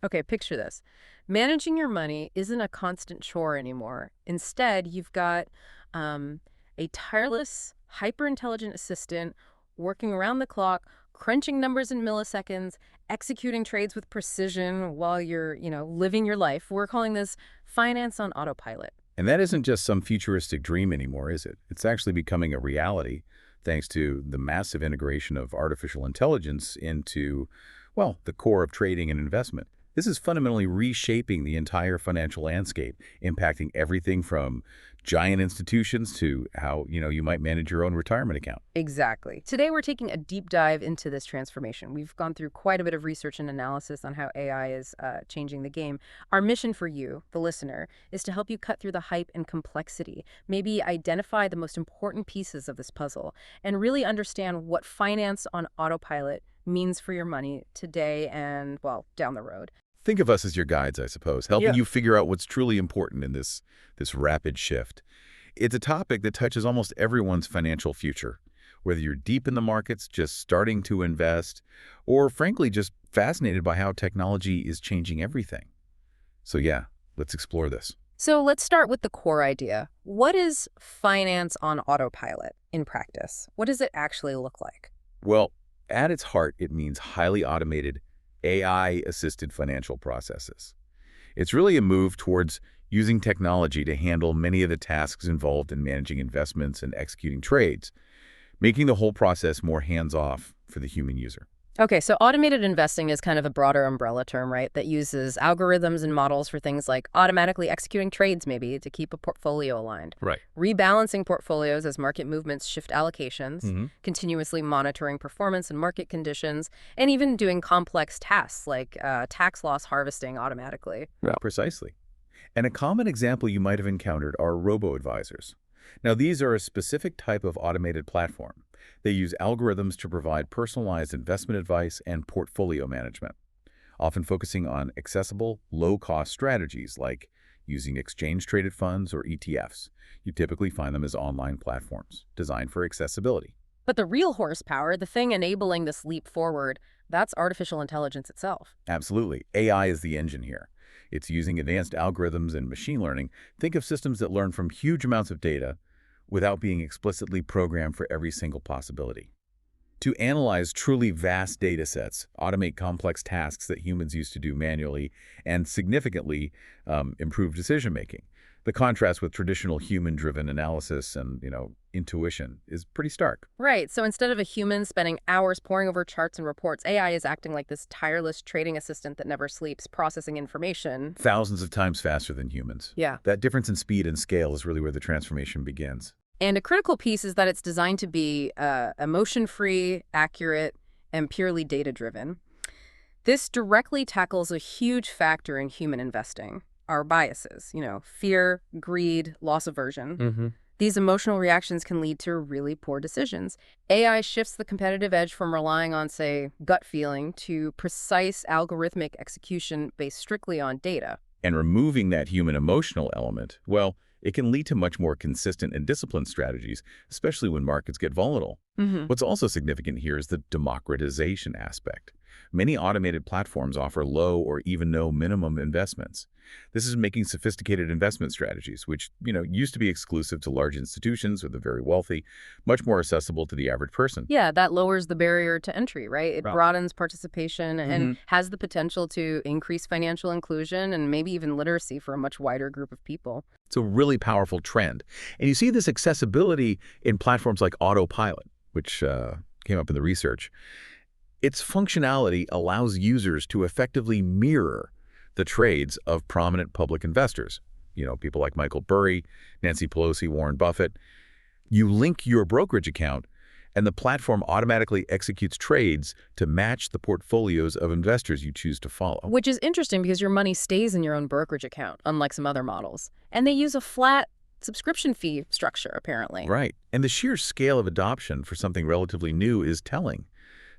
Okay, picture this. Managing your money isn't a constant chore anymore. Instead, you've got um, a tireless, hyper-intelligent assistant working around the clock, crunching numbers in milliseconds, executing trades with precision while you're, living your life. We're calling this finance on autopilot. And that isn't just some futuristic dream anymore, is it? It's actually becoming a reality thanks to the massive integration of artificial intelligence into, well, the core of trading and investment. This is fundamentally reshaping the entire financial landscape, impacting everything from giant institutions to how, you might manage your own retirement account. Exactly. Today, we're taking a deep dive into this transformation. We've gone through quite a bit of research and analysis on how AI is changing the game. Our mission for you, the listener, is to help you cut through the hype and complexity, maybe identify the most important pieces of this puzzle, and really understand what finance on autopilot means for your money today and, well, down the road. Think of us as your guides, I suppose, helping you figure out what's truly important in this rapid shift. It's a topic that touches almost everyone's financial future, whether you're deep in the markets, just starting to invest, or frankly, just fascinated by how technology is changing everything. So yeah, let's explore this. So let's start with the core idea. What is finance on autopilot in practice? What does it actually look like? Well, at its heart, it means highly automated, AI-assisted financial processes. It's really a move towards using technology to handle many of the tasks involved in managing investments and executing trades, making the whole process more hands-off for the human user. Okay, so automated investing is kind of a broader umbrella term, right? That uses algorithms and models for things like automatically executing trades, maybe, to keep a portfolio aligned. Right. Rebalancing portfolios as market movements shift allocations, hmm continuously monitoring performance and market conditions, and even doing complex tasks like tax loss harvesting automatically. Yeah. Precisely. And a common example you might have encountered are robo-advisors. Now, these are a specific type of automated platform. They use algorithms to provide personalized investment advice and portfolio management, often focusing on accessible, low-cost strategies like using exchange-traded funds or ETFs. You typically find them as online platforms designed for accessibility. But the real horsepower, the thing enabling this leap forward, that's artificial intelligence itself. Absolutely. AI is the engine here. It's using advanced algorithms and machine learning. Think of systems that learn from huge amounts of data without being explicitly programmed for every single possibility. To analyze truly vast data sets, automate complex tasks that humans used to do manually, and significantly improve decision-making. The contrast with traditional human-driven analysis and, intuition is pretty stark. Right. So instead of a human spending hours poring over charts and reports, AI is acting like this tireless trading assistant that never sleeps, processing information. Thousands of times faster than humans. Yeah. That difference in speed and scale is really where the transformation begins. And a critical piece is that it's designed to be emotion-free, accurate, and purely data-driven. This directly tackles a huge factor in human investing, our biases, fear, greed, loss aversion. These emotional reactions can lead to really poor decisions. AI shifts the competitive edge from relying on, say, gut feeling to precise algorithmic execution based strictly on data. And removing that human emotional element, well, it can lead to much more consistent and disciplined strategies, especially when markets get volatile. What's also significant here is the democratization aspect. Many automated platforms offer low or even no minimum investments. This is making sophisticated investment strategies, which, used to be exclusive to large institutions or the very wealthy, much more accessible to the average person. Yeah, that lowers the barrier to entry, right? It Right. broadens participation and has the potential to increase financial inclusion and maybe even literacy for a much wider group of people. It's a really powerful trend. And you see this accessibility in platforms like Autopilot, which came up in the research. Its functionality allows users to effectively mirror the trades of prominent public investors. People like Michael Burry, Nancy Pelosi, Warren Buffett. You link your brokerage account, and the platform automatically executes trades to match the portfolios of investors you choose to follow. Which is interesting because your money stays in your own brokerage account, unlike some other models. And they use a flat subscription fee structure, apparently. Right. And the sheer scale of adoption for something relatively new is telling.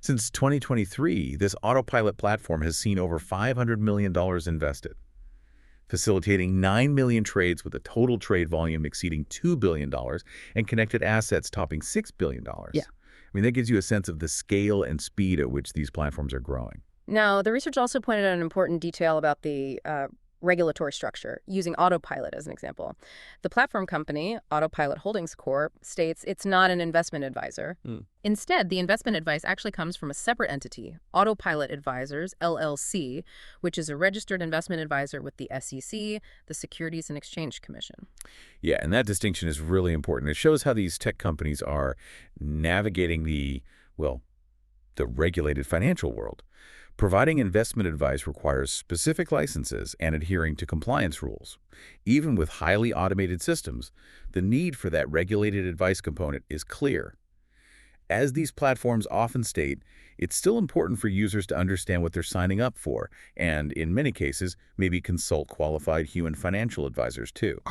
Since 2023, this Autopilot platform has seen over $500 million invested, facilitating 9 million trades with a total trade volume exceeding $2 billion and connected assets topping $6 billion. Yeah. I mean, that gives you a sense of the scale and speed at which these platforms are growing. Now, the research also pointed out an important detail about the regulatory structure, using Autopilot as an example. The platform company, Autopilot Holdings Corp., states it's not an investment advisor. Hmm. Instead, the investment advice actually comes from a separate entity, Autopilot Advisors, LLC, which is a registered investment advisor with the SEC, the Securities and Exchange Commission. Yeah, and that distinction is really important. It shows how these tech companies are navigating well, the regulated financial world. Providing investment advice requires specific licenses and adhering to compliance rules. Even with highly automated systems, the need for that regulated advice component is clear. As these platforms often state, it's still important for users to understand what they're signing up for, and in many cases, maybe consult qualified human financial advisors too.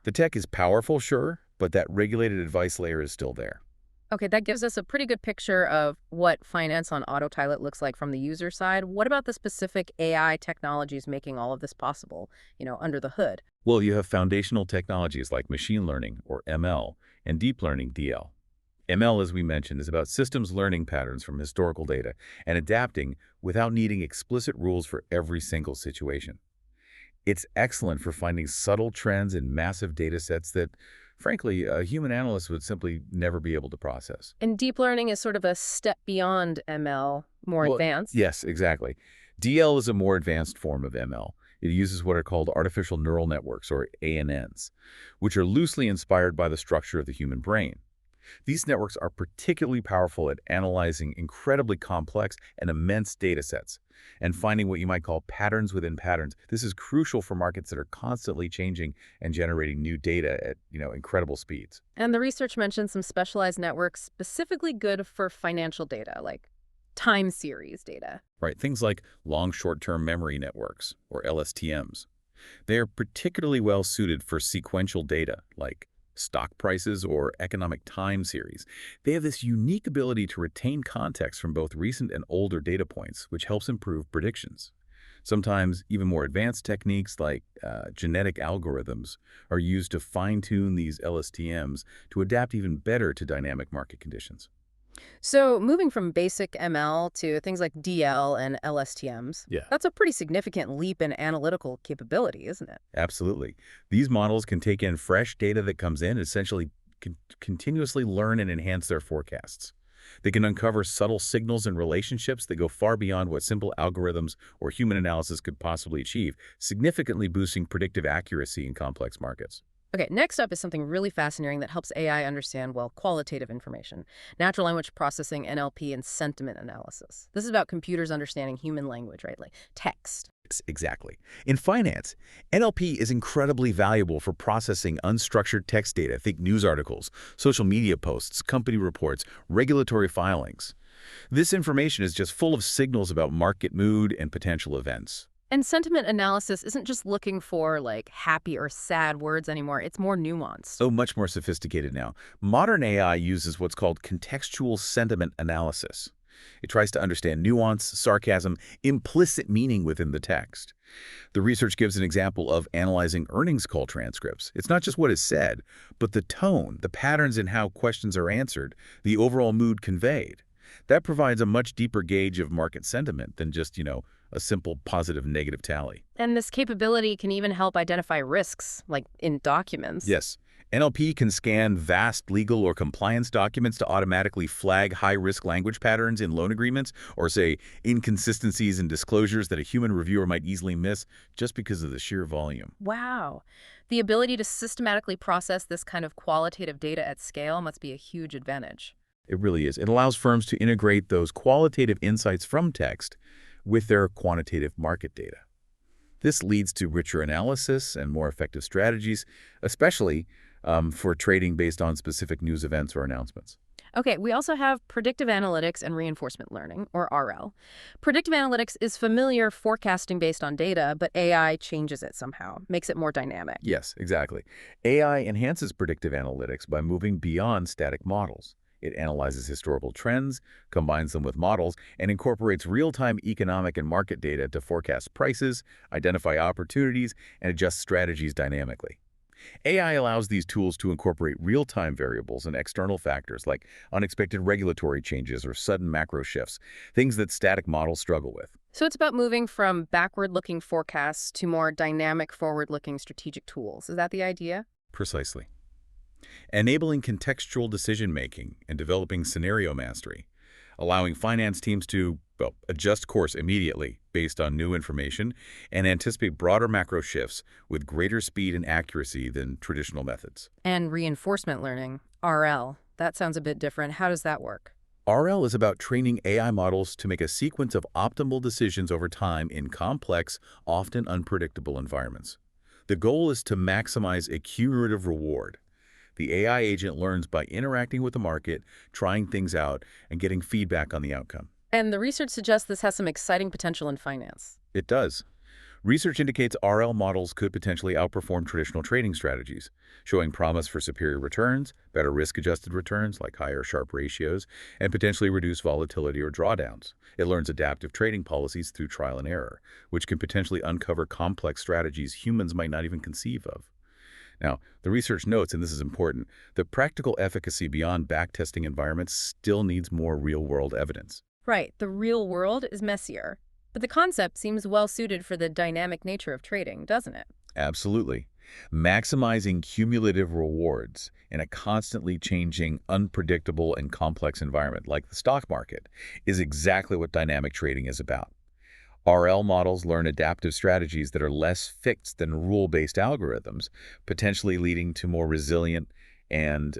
The tech is powerful, sure, but that regulated advice layer is still there. Okay, that gives us a pretty good picture of what finance on Autopilot looks like from the user side. What about the specific AI technologies making all of this possible, under the hood? Well, you have foundational technologies like machine learning, or ML, and deep learning, DL. ML, as we mentioned, is about systems learning patterns from historical data and adapting without needing explicit rules for every single situation. It's excellent for finding subtle trends in massive data sets that, frankly, a human analyst would simply never be able to process. And deep learning is sort of a step beyond ML, more Well, advanced. yes, exactly. DL is a more advanced form of ML. It uses what are called artificial neural networks, or ANNs, which are loosely inspired by the structure of the human brain. These networks are particularly powerful at analyzing incredibly complex and immense data sets and finding what you might call patterns within patterns. This is crucial for markets that are constantly changing and generating new data at, incredible speeds. And the research mentions some specialized networks specifically good for financial data, like time series data. Right, things like long short-term memory networks, or LSTMs. They are particularly well suited for sequential data, like stock prices or economic time series. They have this unique ability to retain context from both recent and older data points, which helps improve predictions. Sometimes even more advanced techniques like genetic algorithms are used to fine-tune these LSTMs to adapt even better to dynamic market conditions. So moving from basic ML to things like DL and LSTMs, Yeah. that's a pretty significant leap in analytical capability, isn't it? Absolutely. These models can take in fresh data that comes in and essentially continuously learn and enhance their forecasts. They can uncover subtle signals and relationships that go far beyond what simple algorithms or human analysis could possibly achieve, significantly boosting predictive accuracy in complex markets. Okay, next up is something really fascinating that helps AI understand, well, qualitative information, natural language processing, NLP, and sentiment analysis. This is about computers understanding human language, right? Like text. Exactly. In finance, NLP is incredibly valuable for processing unstructured text data, think news articles, social media posts, company reports, regulatory filings. This information is just full of signals about market mood and potential events. And sentiment analysis isn't just looking for, like, happy or sad words anymore. It's more nuanced. Oh, much more sophisticated now. Modern AI uses what's called contextual sentiment analysis. It tries to understand nuance, sarcasm, implicit meaning within the text. The research gives an example of analyzing earnings call transcripts. It's not just what is said, but the tone, the patterns in how questions are answered, the overall mood conveyed. That provides a much deeper gauge of market sentiment than just, a simple positive-negative tally. And this capability can even help identify risks, like in documents. Yes, NLP can scan vast legal or compliance documents to automatically flag high-risk language patterns in loan agreements or, say, inconsistencies in disclosures that a human reviewer might easily miss just because of the sheer volume. Wow. The ability to systematically process this kind of qualitative data at scale must be a huge advantage. It really is. It allows firms to integrate those qualitative insights from text with their quantitative market data. This leads to richer analysis and more effective strategies, especially for trading based on specific news events or announcements. Okay, we also have predictive analytics and reinforcement learning, or RL. Predictive analytics is familiar forecasting based on data, but AI changes it somehow, makes it more dynamic. Yes, exactly. AI enhances predictive analytics by moving beyond static models. It analyzes historical trends, combines them with models, and incorporates real-time economic and market data to forecast prices, identify opportunities, and adjust strategies dynamically. AI allows these tools to incorporate real-time variables and external factors like unexpected regulatory changes or sudden macro shifts, things that static models struggle with. So it's about moving from backward-looking forecasts to more dynamic, forward-looking strategic tools. Is that the idea? Precisely. Enabling contextual decision-making and developing scenario mastery, allowing finance teams to, well, adjust course immediately based on new information and anticipate broader macro shifts with greater speed and accuracy than traditional methods. And reinforcement learning, RL. That sounds a bit different. How does that work? RL is about training AI models to make a sequence of optimal decisions over time in complex, often unpredictable environments. The goal is to maximize a cumulative reward. The AI agent learns by interacting with the market, trying things out, and getting feedback on the outcome. And the research suggests this has some exciting potential in finance. It does. Research indicates RL models could potentially outperform traditional trading strategies, showing promise for superior returns, better risk-adjusted returns like higher Sharpe ratios, and potentially reduce volatility or drawdowns. It learns adaptive trading policies through trial and error, which can potentially uncover complex strategies humans might not even conceive of. Now, the research notes, and this is important, the practical efficacy beyond backtesting environments still needs more real-world evidence. Right, the real world is messier. But the concept seems well suited for the dynamic nature of trading, doesn't it? Absolutely. Maximizing cumulative rewards in a constantly changing, unpredictable, and complex environment like the stock market is exactly what dynamic trading is about. RL models learn adaptive strategies that are less fixed than rule-based algorithms, potentially leading to more resilient and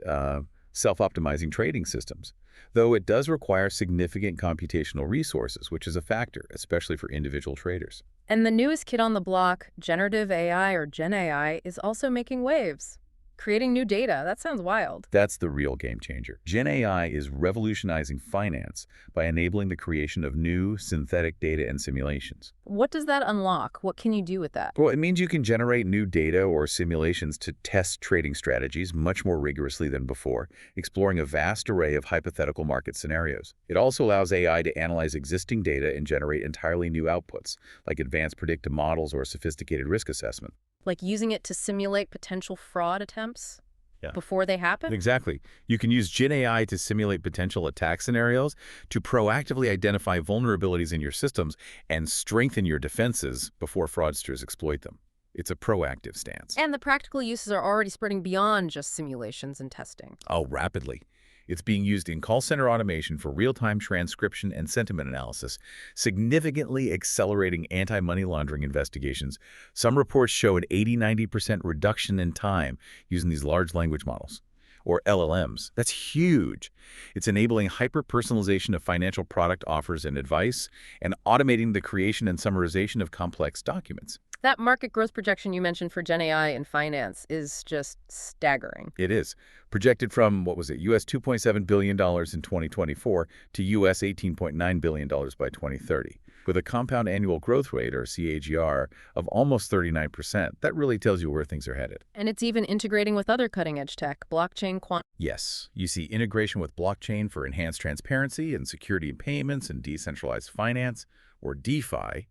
self-optimizing trading systems. Though it does require significant computational resources, which is a factor, especially for individual traders. And the newest kid on the block, generative AI or Gen AI, is also making waves. Creating new data. That sounds wild. That's the real game changer. Gen AI is revolutionizing finance by enabling the creation of new synthetic data and simulations. What does that unlock? What can you do with that? Well, it means you can generate new data or simulations to test trading strategies much more rigorously than before, exploring a vast array of hypothetical market scenarios. It also allows AI to analyze existing data and generate entirely new outputs, like advanced predictive models or sophisticated risk assessment. Like using it to simulate potential fraud attempts Yeah. before they happen? Exactly. You can use Gen AI to simulate potential attack scenarios, to proactively identify vulnerabilities in your systems, and strengthen your defenses before fraudsters exploit them. It's a proactive stance. And the practical uses are already spreading beyond just simulations and testing. Oh, rapidly. It's being used in call center automation for real-time transcription and sentiment analysis, significantly accelerating anti-money laundering investigations. Some reports show an 80–90% reduction in time using these large language models, or LLMs. That's huge. It's enabling hyper-personalization of financial product offers and advice, and automating the creation and summarization of complex documents. That market growth projection you mentioned for Gen AI in finance is just staggering. It is. Projected from, what was it, US $2.7 billion in 2024 to US $18.9 billion by 2030. With a compound annual growth rate, or CAGR, of almost 39%, that really tells you where things are headed. And it's even integrating with other cutting-edge tech, blockchain, quantum. Yes, you see integration with blockchain for enhanced transparency and security in payments and decentralized finance, or DeFi,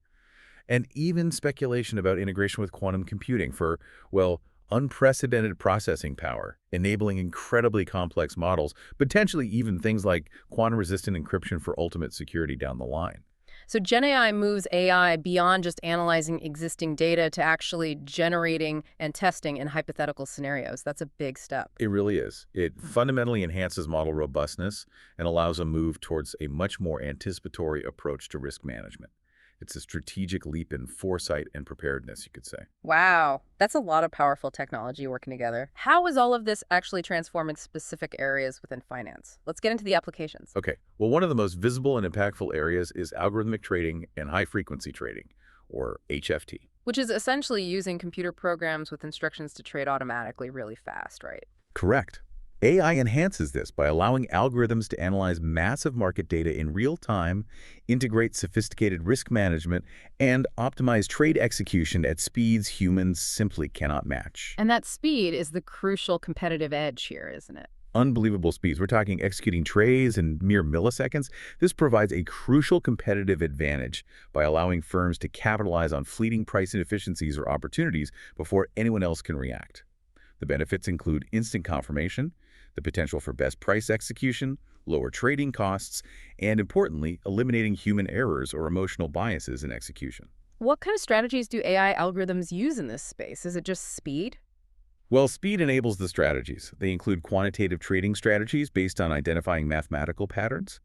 and even speculation about integration with quantum computing for, well, unprecedented processing power, enabling incredibly complex models, potentially even things like quantum-resistant encryption for ultimate security down the line. So Gen AI moves AI beyond just analyzing existing data to actually generating and testing in hypothetical scenarios. That's a big step. It really is. It fundamentally enhances model robustness and allows a move towards a much more anticipatory approach to risk management. It's a strategic leap in foresight and preparedness, you could say. Wow, that's a lot of powerful technology working together. How is all of this actually transforming specific areas within finance? Let's get into the applications. Okay, well, one of the most visible and impactful areas is algorithmic trading and high-frequency trading, or HFT. Which is essentially using computer programs with instructions to trade automatically really fast, right? Correct. AI enhances this by allowing algorithms to analyze massive market data in real time, integrate sophisticated risk management, and optimize trade execution at speeds humans simply cannot match. And that speed is the crucial competitive edge here, isn't it? Unbelievable speeds. We're talking executing trades in mere milliseconds. This provides a crucial competitive advantage by allowing firms to capitalize on fleeting price inefficiencies or opportunities before anyone else can react. The benefits include instant confirmation, the potential for best price execution, lower trading costs, and importantly, eliminating human errors or emotional biases in execution. What kind of strategies do AI algorithms use in this space? Is it just speed? Well, speed enables the strategies. They include quantitative trading strategies based on identifying mathematical patterns,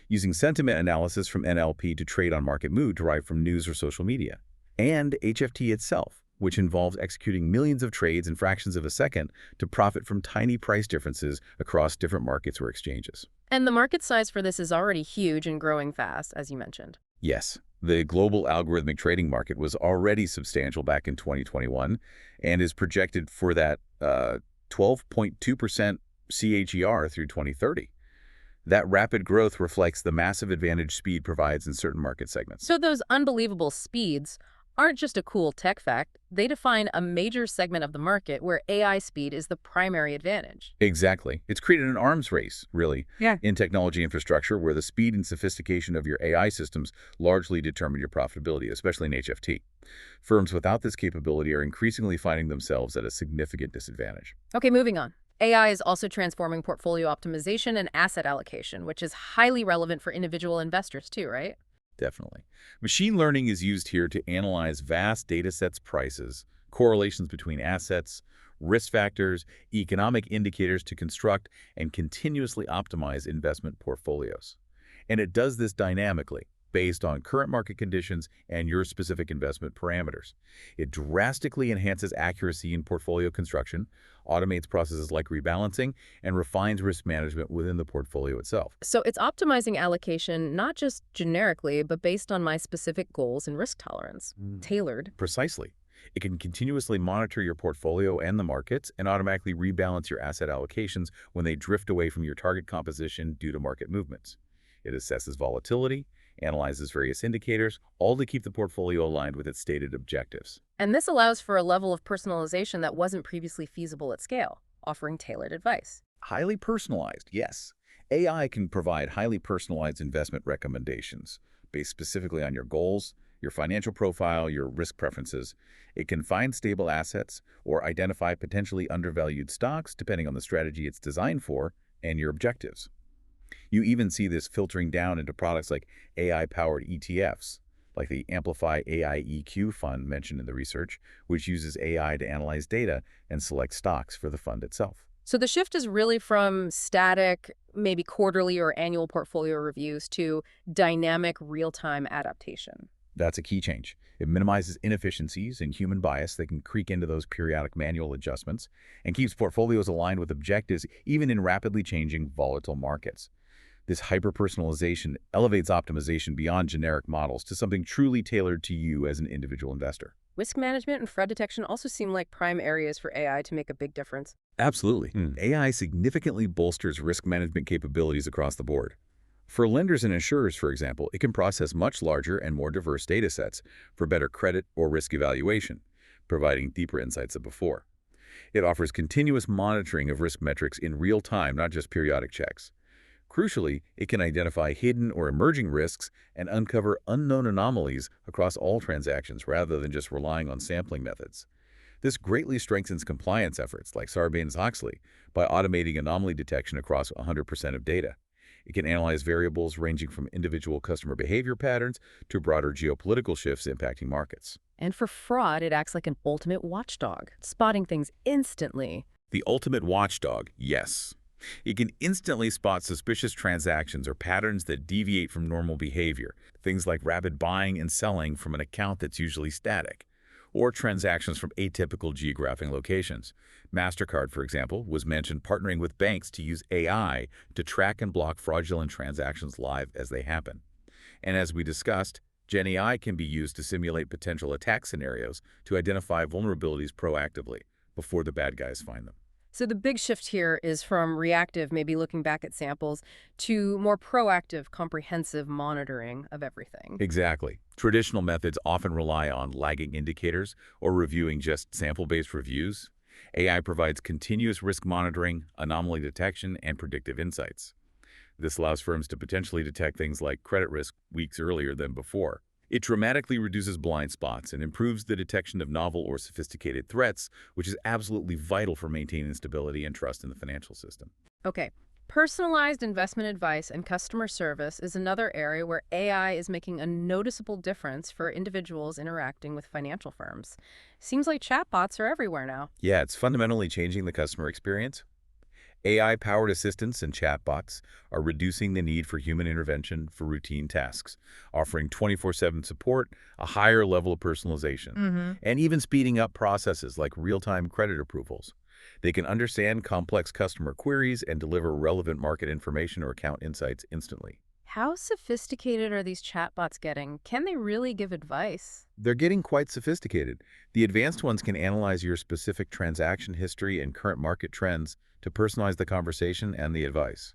using sentiment analysis from NLP to trade on market mood derived from news or social media, and HFT itself, which involves executing millions of trades in fractions of a second to profit from tiny price differences across different markets or exchanges. And the market size for this is already huge and growing fast, as you mentioned. Yes, the global algorithmic trading market was already substantial back in 2021 and is projected for that 12.2% CAGR through 2030. That rapid growth reflects the massive advantage speed provides in certain market segments. So those unbelievable speeds aren't just a cool tech fact. They define a major segment of the market where AI speed is the primary advantage. Exactly. It's created an arms race, really, Yeah. in technology infrastructure where the speed and sophistication of your AI systems largely determine your profitability, especially in HFT. Firms without this capability are increasingly finding themselves at a significant disadvantage. Okay, moving on. AI is also transforming portfolio optimization and asset allocation, which is highly relevant for individual investors too, right? Definitely. Machine learning is used here to analyze vast data sets prices, correlations between assets, risk factors, economic indicators to construct and continuously optimize investment portfolios. And it does this dynamically, based on current market conditions and your specific investment parameters. It drastically enhances accuracy in portfolio construction, automates processes like rebalancing, and refines risk management within the portfolio itself. So it's optimizing allocation not just generically, but based on my specific goals and risk tolerance, tailored. Precisely. It can continuously monitor your portfolio and the markets and automatically rebalance your asset allocations when they drift away from your target composition due to market movements. It assesses volatility, analyzes various indicators, all to keep the portfolio aligned with its stated objectives. And this allows for a level of personalization that wasn't previously feasible at scale, offering tailored advice. Highly personalized, yes. AI can provide highly personalized investment recommendations based specifically on your goals, your financial profile, your risk preferences. It can find stable assets or identify potentially undervalued stocks depending on the strategy it's designed for and your objectives. You even see this filtering down into products like AI-powered ETFs, like the Amplify AI EQ fund mentioned in the research, which uses AI to analyze data and select stocks for the fund itself. So the shift is really from static, maybe quarterly or annual portfolio reviews to dynamic real-time adaptation. That's a key change. It minimizes inefficiencies and human bias that can creep into those periodic manual adjustments and keeps portfolios aligned with objectives even in rapidly changing volatile markets. This hyper-personalization elevates optimization beyond generic models to something truly tailored to you as an individual investor. Risk management and fraud detection also seem like prime areas for AI to make a big difference. Absolutely. AI significantly bolsters risk management capabilities across the board. For lenders and insurers, for example, it can process much larger and more diverse data sets for better credit or risk evaluation, providing deeper insights than before. It offers continuous monitoring of risk metrics in real time, not just periodic checks. Crucially, it can identify hidden or emerging risks and uncover unknown anomalies across all transactions rather than just relying on sampling methods. This greatly strengthens compliance efforts like Sarbanes-Oxley by automating anomaly detection across 100% of data. It can analyze variables ranging from individual customer behavior patterns to broader geopolitical shifts impacting markets. And for fraud, it acts like an ultimate watchdog, spotting things instantly. The ultimate watchdog, yes. It can instantly spot suspicious transactions or patterns that deviate from normal behavior, things like rapid buying and selling from an account that's usually static, or transactions from atypical geographic locations. MasterCard, for example, was mentioned partnering with banks to use AI to track and block fraudulent transactions live as they happen. And as we discussed, Gen AI can be used to simulate potential attack scenarios to identify vulnerabilities proactively before the bad guys find them. So the big shift here is from reactive, maybe looking back at samples, to more proactive, comprehensive monitoring of everything. Exactly. Traditional methods often rely on lagging indicators or reviewing just sample-based reviews. AI provides continuous risk monitoring, anomaly detection, and predictive insights. This allows firms to potentially detect things like credit risk weeks earlier than before. It dramatically reduces blind spots and improves the detection of novel or sophisticated threats, which is absolutely vital for maintaining stability and trust in the financial system. Okay. Personalized investment advice and customer service is another area where AI is making a noticeable difference for individuals interacting with financial firms. Seems like chatbots are everywhere now. Yeah, it's fundamentally changing the customer experience. AI-powered assistants and chatbots are reducing the need for human intervention for routine tasks, offering 24/7 support, a higher level of personalization, Mm-hmm. and even speeding up processes like real-time credit approvals. They can understand complex customer queries and deliver relevant market information or account insights instantly. How sophisticated are these chatbots getting? Can they really give advice? They're getting quite sophisticated. The advanced ones can analyze your specific transaction history and current market trends to personalize the conversation and the advice.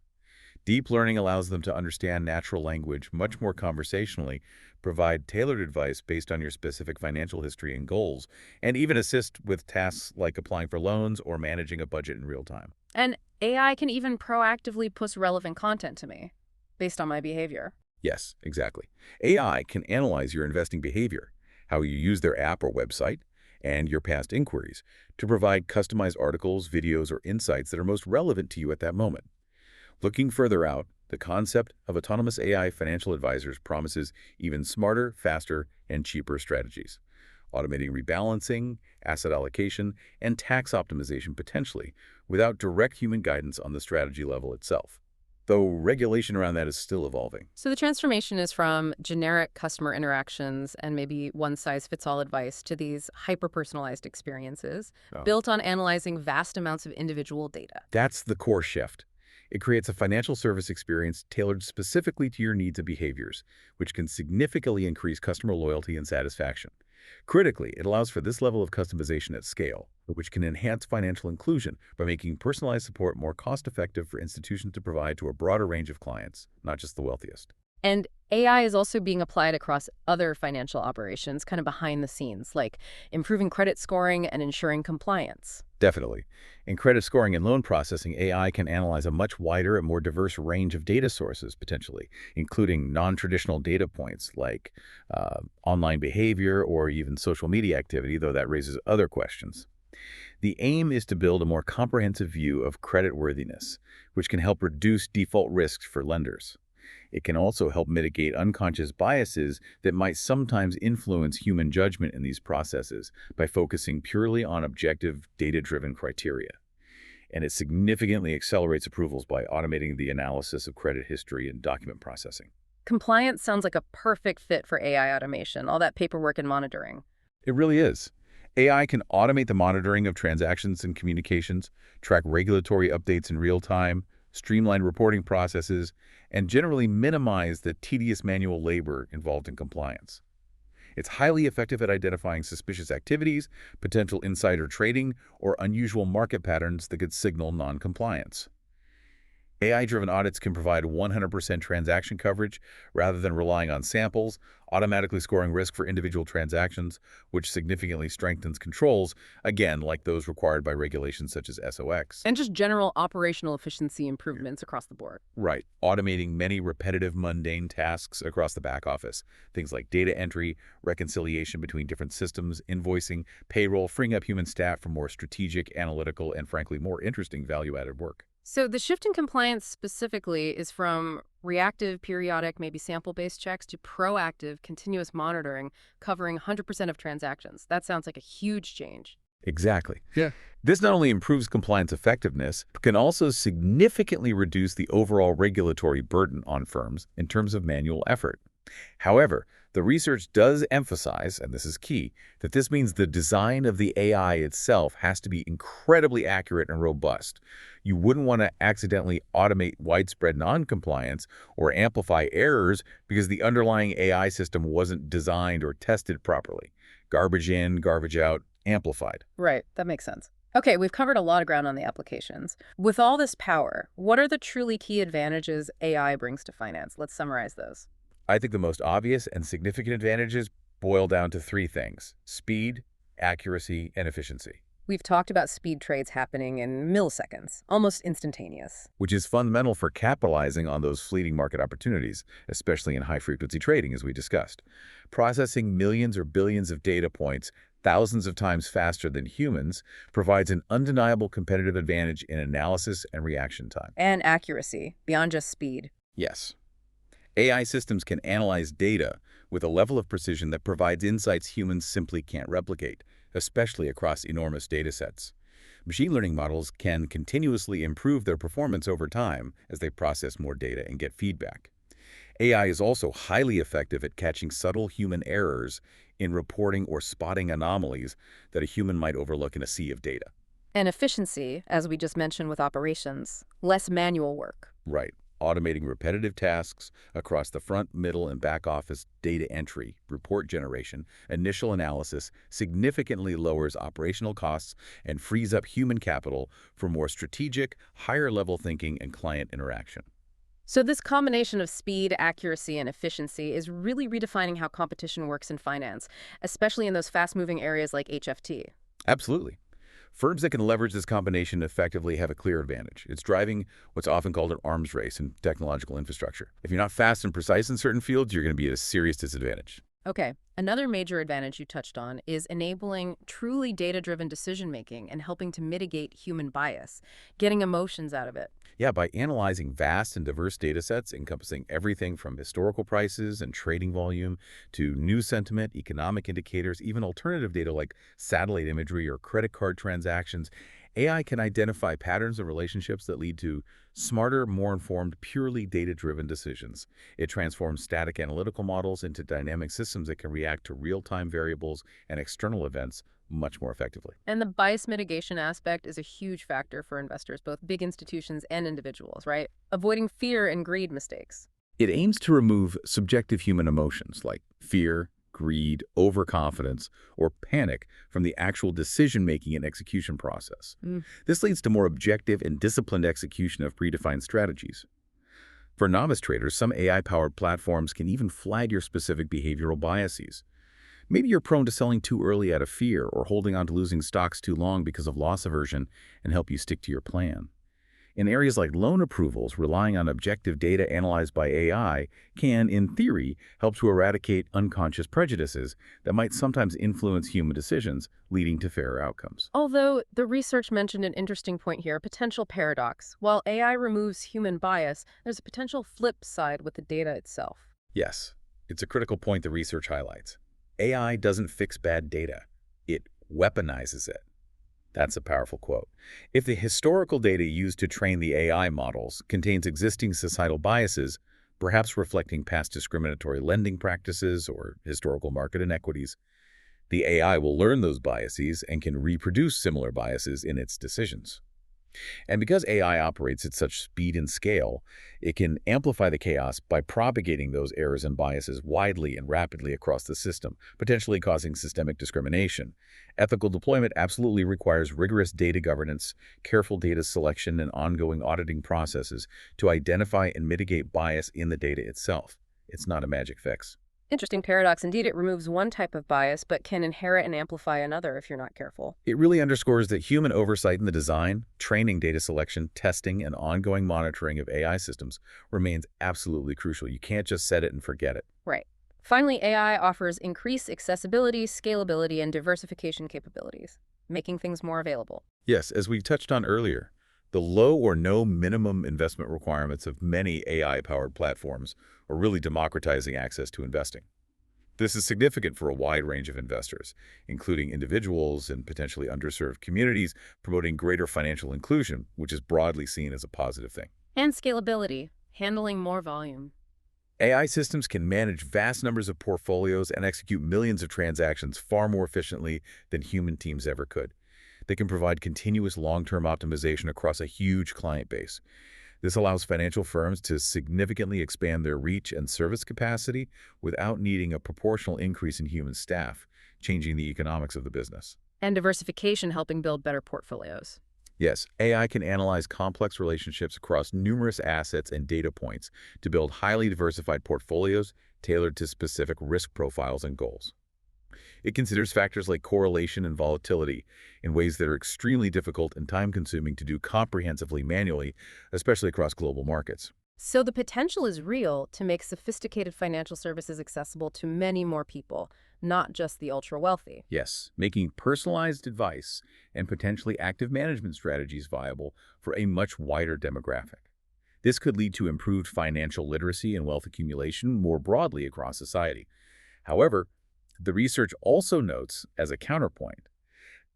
Deep learning allows them to understand natural language much more conversationally, provide tailored advice based on your specific financial history and goals, and even assist with tasks like applying for loans or managing a budget in real time. And AI can even proactively push relevant content to me based on my behavior. Yes, exactly. AI can analyze your investing behavior, how you use their app or website, and your past inquiries to provide customized articles, videos, or insights that are most relevant to you at that moment. Looking further out, the concept of autonomous AI financial advisors promises even smarter, faster, and cheaper strategies, automating rebalancing, asset allocation, and tax optimization potentially without direct human guidance on the strategy level itself, though regulation around that is still evolving. So the transformation is from generic customer interactions and maybe one-size-fits-all advice to these hyper-personalized experiences Oh. built on analyzing vast amounts of individual data. That's the core shift. It creates a financial service experience tailored specifically to your needs and behaviors, which can significantly increase customer loyalty and satisfaction. Critically, it allows for this level of customization at scale, which can enhance financial inclusion by making personalized support more cost-effective for institutions to provide to a broader range of clients, not just the wealthiest. And AI is also being applied across other financial operations, kind of behind the scenes, like improving credit scoring and ensuring compliance. Definitely. In credit scoring and loan processing, AI can analyze a much wider and more diverse range of data sources, potentially, including non-traditional data points like online behavior or even social media activity, though that raises other questions. The aim is to build a more comprehensive view of creditworthiness, which can help reduce default risks for lenders. It can also help mitigate unconscious biases that might sometimes influence human judgment in these processes by focusing purely on objective, data-driven criteria. And it significantly accelerates approvals by automating the analysis of credit history and document processing. Compliance sounds like a perfect fit for AI automation, all that paperwork and monitoring. It really is. AI can automate the monitoring of transactions and communications, track regulatory updates in real time, streamline reporting processes, and generally minimize the tedious manual labor involved in compliance. It's highly effective at identifying suspicious activities, potential insider trading, or unusual market patterns that could signal non-compliance. AI-driven audits can provide 100% transaction coverage rather than relying on samples, automatically scoring risk for individual transactions, which significantly strengthens controls, again, like those required by regulations such as SOX. And just general operational efficiency improvements across the board. Right, automating many repetitive, mundane tasks across the back office, things like data entry, reconciliation between different systems, invoicing, payroll, freeing up human staff for more strategic, analytical, and frankly, more interesting value-added work. So the shift in compliance specifically is from reactive, periodic, maybe sample-based checks to proactive, continuous monitoring covering 100% of transactions. That sounds like a huge change. Exactly. Yeah. This not only improves compliance effectiveness, but can also significantly reduce the overall regulatory burden on firms in terms of manual effort. However, the research does emphasize, and this is key, that this means the design of the AI itself has to be incredibly accurate and robust. You wouldn't want to accidentally automate widespread noncompliance or amplify errors because the underlying AI system wasn't designed or tested properly. Garbage in, garbage out, amplified. Right, that makes sense. Okay, we've covered a lot of ground on the applications. With all this power, what are the truly key advantages AI brings to finance? Let's summarize those. I think the most obvious and significant advantages boil down to three things: speed, accuracy, and efficiency. We've talked about speed trades happening in milliseconds, almost instantaneous. which is fundamental for capitalizing on those fleeting market opportunities, especially in high-frequency trading, as we discussed. Processing millions or billions of data points thousands of times faster than humans provides an undeniable competitive advantage in analysis and reaction time. And accuracy, beyond just speed. Yes. AI systems can analyze data with a level of precision that provides insights humans simply can't replicate, especially across enormous data sets. Machine learning models can continuously improve their performance over time as they process more data and get feedback. AI is also highly effective at catching subtle human errors in reporting or spotting anomalies that a human might overlook in a sea of data. And efficiency, as we just mentioned with operations, less manual work. Right. Automating repetitive tasks across the front, middle, and back office data entry, report generation, initial analysis significantly lowers operational costs and frees up human capital for more strategic, higher-level thinking and client interaction. So this combination of speed, accuracy, and efficiency is really redefining how competition works in finance, especially in those fast-moving areas like HFT. Absolutely. Firms that can leverage this combination effectively have a clear advantage. It's driving what's often called an arms race in technological infrastructure. If you're not fast and precise in certain fields, you're going to be at a serious disadvantage. Okay, another major advantage you touched on is enabling truly data-driven decision-making and helping to mitigate human bias, getting emotions out of it. Yeah, by analyzing vast and diverse data sets encompassing everything from historical prices and trading volume to news sentiment, economic indicators, even alternative data like satellite imagery or credit card transactions, AI can identify patterns and relationships that lead to smarter, more informed, purely data-driven decisions. It transforms static analytical models into dynamic systems that can react to real-time variables and external events much more effectively. And the bias mitigation aspect is a huge factor for investors, both big institutions and individuals, right? Avoiding fear and greed mistakes. It aims to remove subjective human emotions like fear, greed, overconfidence, or panic from the actual decision-making and execution process. Mm. This leads to more objective and disciplined execution of predefined strategies. For novice traders, some AI-powered platforms can even flag your specific behavioral biases. Maybe you're prone to selling too early out of fear or holding on to losing stocks too long because of loss aversion and help you stick to your plan. In areas like loan approvals, relying on objective data analyzed by AI can, in theory, help to eradicate unconscious prejudices that might sometimes influence human decisions, leading to fairer outcomes. Although the research mentioned an interesting point here, a potential paradox. While AI removes human bias, there's a potential flip side with the data itself. Yes, it's a critical point the research highlights. AI doesn't fix bad data. It weaponizes it. That's a powerful quote. If the historical data used to train the AI models contains existing societal biases, perhaps reflecting past discriminatory lending practices or historical market inequities, the AI will learn those biases and can reproduce similar biases in its decisions. And because AI operates at such speed and scale, it can amplify the chaos by propagating those errors and biases widely and rapidly across the system, potentially causing systemic discrimination. Ethical deployment absolutely requires rigorous data governance, careful data selection, and ongoing auditing processes to identify and mitigate bias in the data itself. It's not a magic fix. Interesting paradox. Indeed, it removes one type of bias, but can inherit and amplify another if you're not careful. It really underscores that human oversight in the design, training, data selection, testing, and ongoing monitoring of AI systems remains absolutely crucial. You can't just set it and forget it. Right. Finally, AI offers increased accessibility, scalability, and diversification capabilities, making things more available. Yes, as we touched on earlier, the low or no minimum investment requirements of many AI-powered platforms are really democratizing access to investing. This is significant for a wide range of investors, including individuals and potentially underserved communities, promoting greater financial inclusion, which is broadly seen as a positive thing. And scalability, handling more volume. AI systems can manage vast numbers of portfolios and execute millions of transactions far more efficiently than human teams ever could. They can provide continuous long-term optimization across a huge client base. This allows financial firms to significantly expand their reach and service capacity without needing a proportional increase in human staff, changing the economics of the business. And diversification helping build better portfolios. Yes, AI can analyze complex relationships across numerous assets and data points to build highly diversified portfolios tailored to specific risk profiles and goals. It considers factors like correlation and volatility in ways that are extremely difficult and time-consuming to do comprehensively manually, especially across global markets. So the potential is real to make sophisticated financial services accessible to many more people, not just the ultra-wealthy. Yes, making personalized advice and potentially active management strategies viable for a much wider demographic. This could lead to improved financial literacy and wealth accumulation more broadly across society. However, the research also notes, as a counterpoint,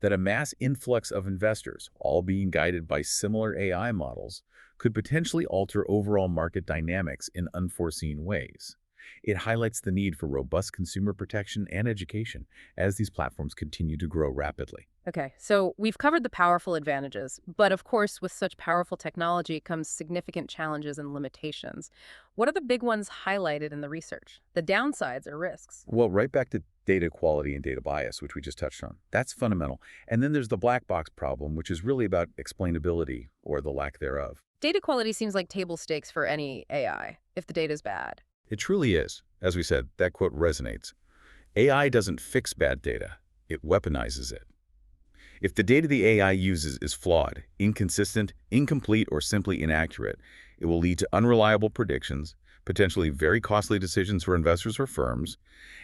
that a mass influx of investors, all being guided by similar AI models, could potentially alter overall market dynamics in unforeseen ways. It highlights the need for robust consumer protection and education as these platforms continue to grow rapidly. Okay, so we've covered the powerful advantages, but of course, with such powerful technology comes significant challenges and limitations. What are the big ones highlighted in the research? The downsides or risks? Well, right back to data quality and data bias, which we just touched on. That's fundamental. And then there's the black box problem, which is really about explainability or the lack thereof. Data quality seems like table stakes for any AI, if the data's bad. It truly is. As we said, that quote resonates. AI doesn't fix bad data. It weaponizes it. If the data the AI uses is flawed, inconsistent, incomplete, or simply inaccurate, it will lead to unreliable predictions, potentially very costly decisions for investors or firms,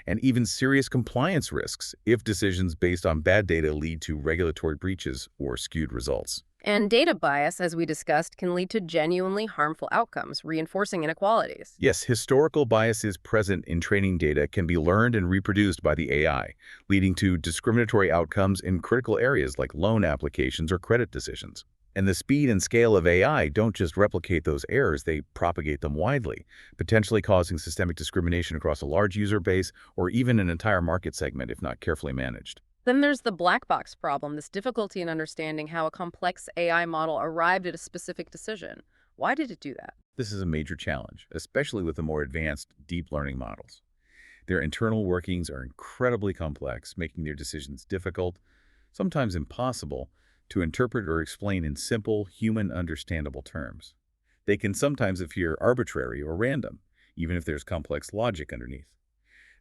and even serious compliance risks if decisions based on bad data lead to regulatory breaches or skewed results. And data bias, as we discussed, can lead to genuinely harmful outcomes, reinforcing inequalities. Yes, historical biases present in training data can be learned and reproduced by the AI, leading to discriminatory outcomes in critical areas like loan applications or credit decisions. And the speed and scale of AI don't just replicate those errors, they propagate them widely, potentially causing systemic discrimination across a large user base or even an entire market segment if not carefully managed. Then there's the black box problem, this difficulty in understanding how a complex AI model arrived at a specific decision. Why did it do that? This is a major challenge, especially with the more advanced deep learning models. Their internal workings are incredibly complex, making their decisions difficult, sometimes impossible, to interpret or explain in simple, human-understandable terms. They can sometimes appear arbitrary or random, even if there's complex logic underneath.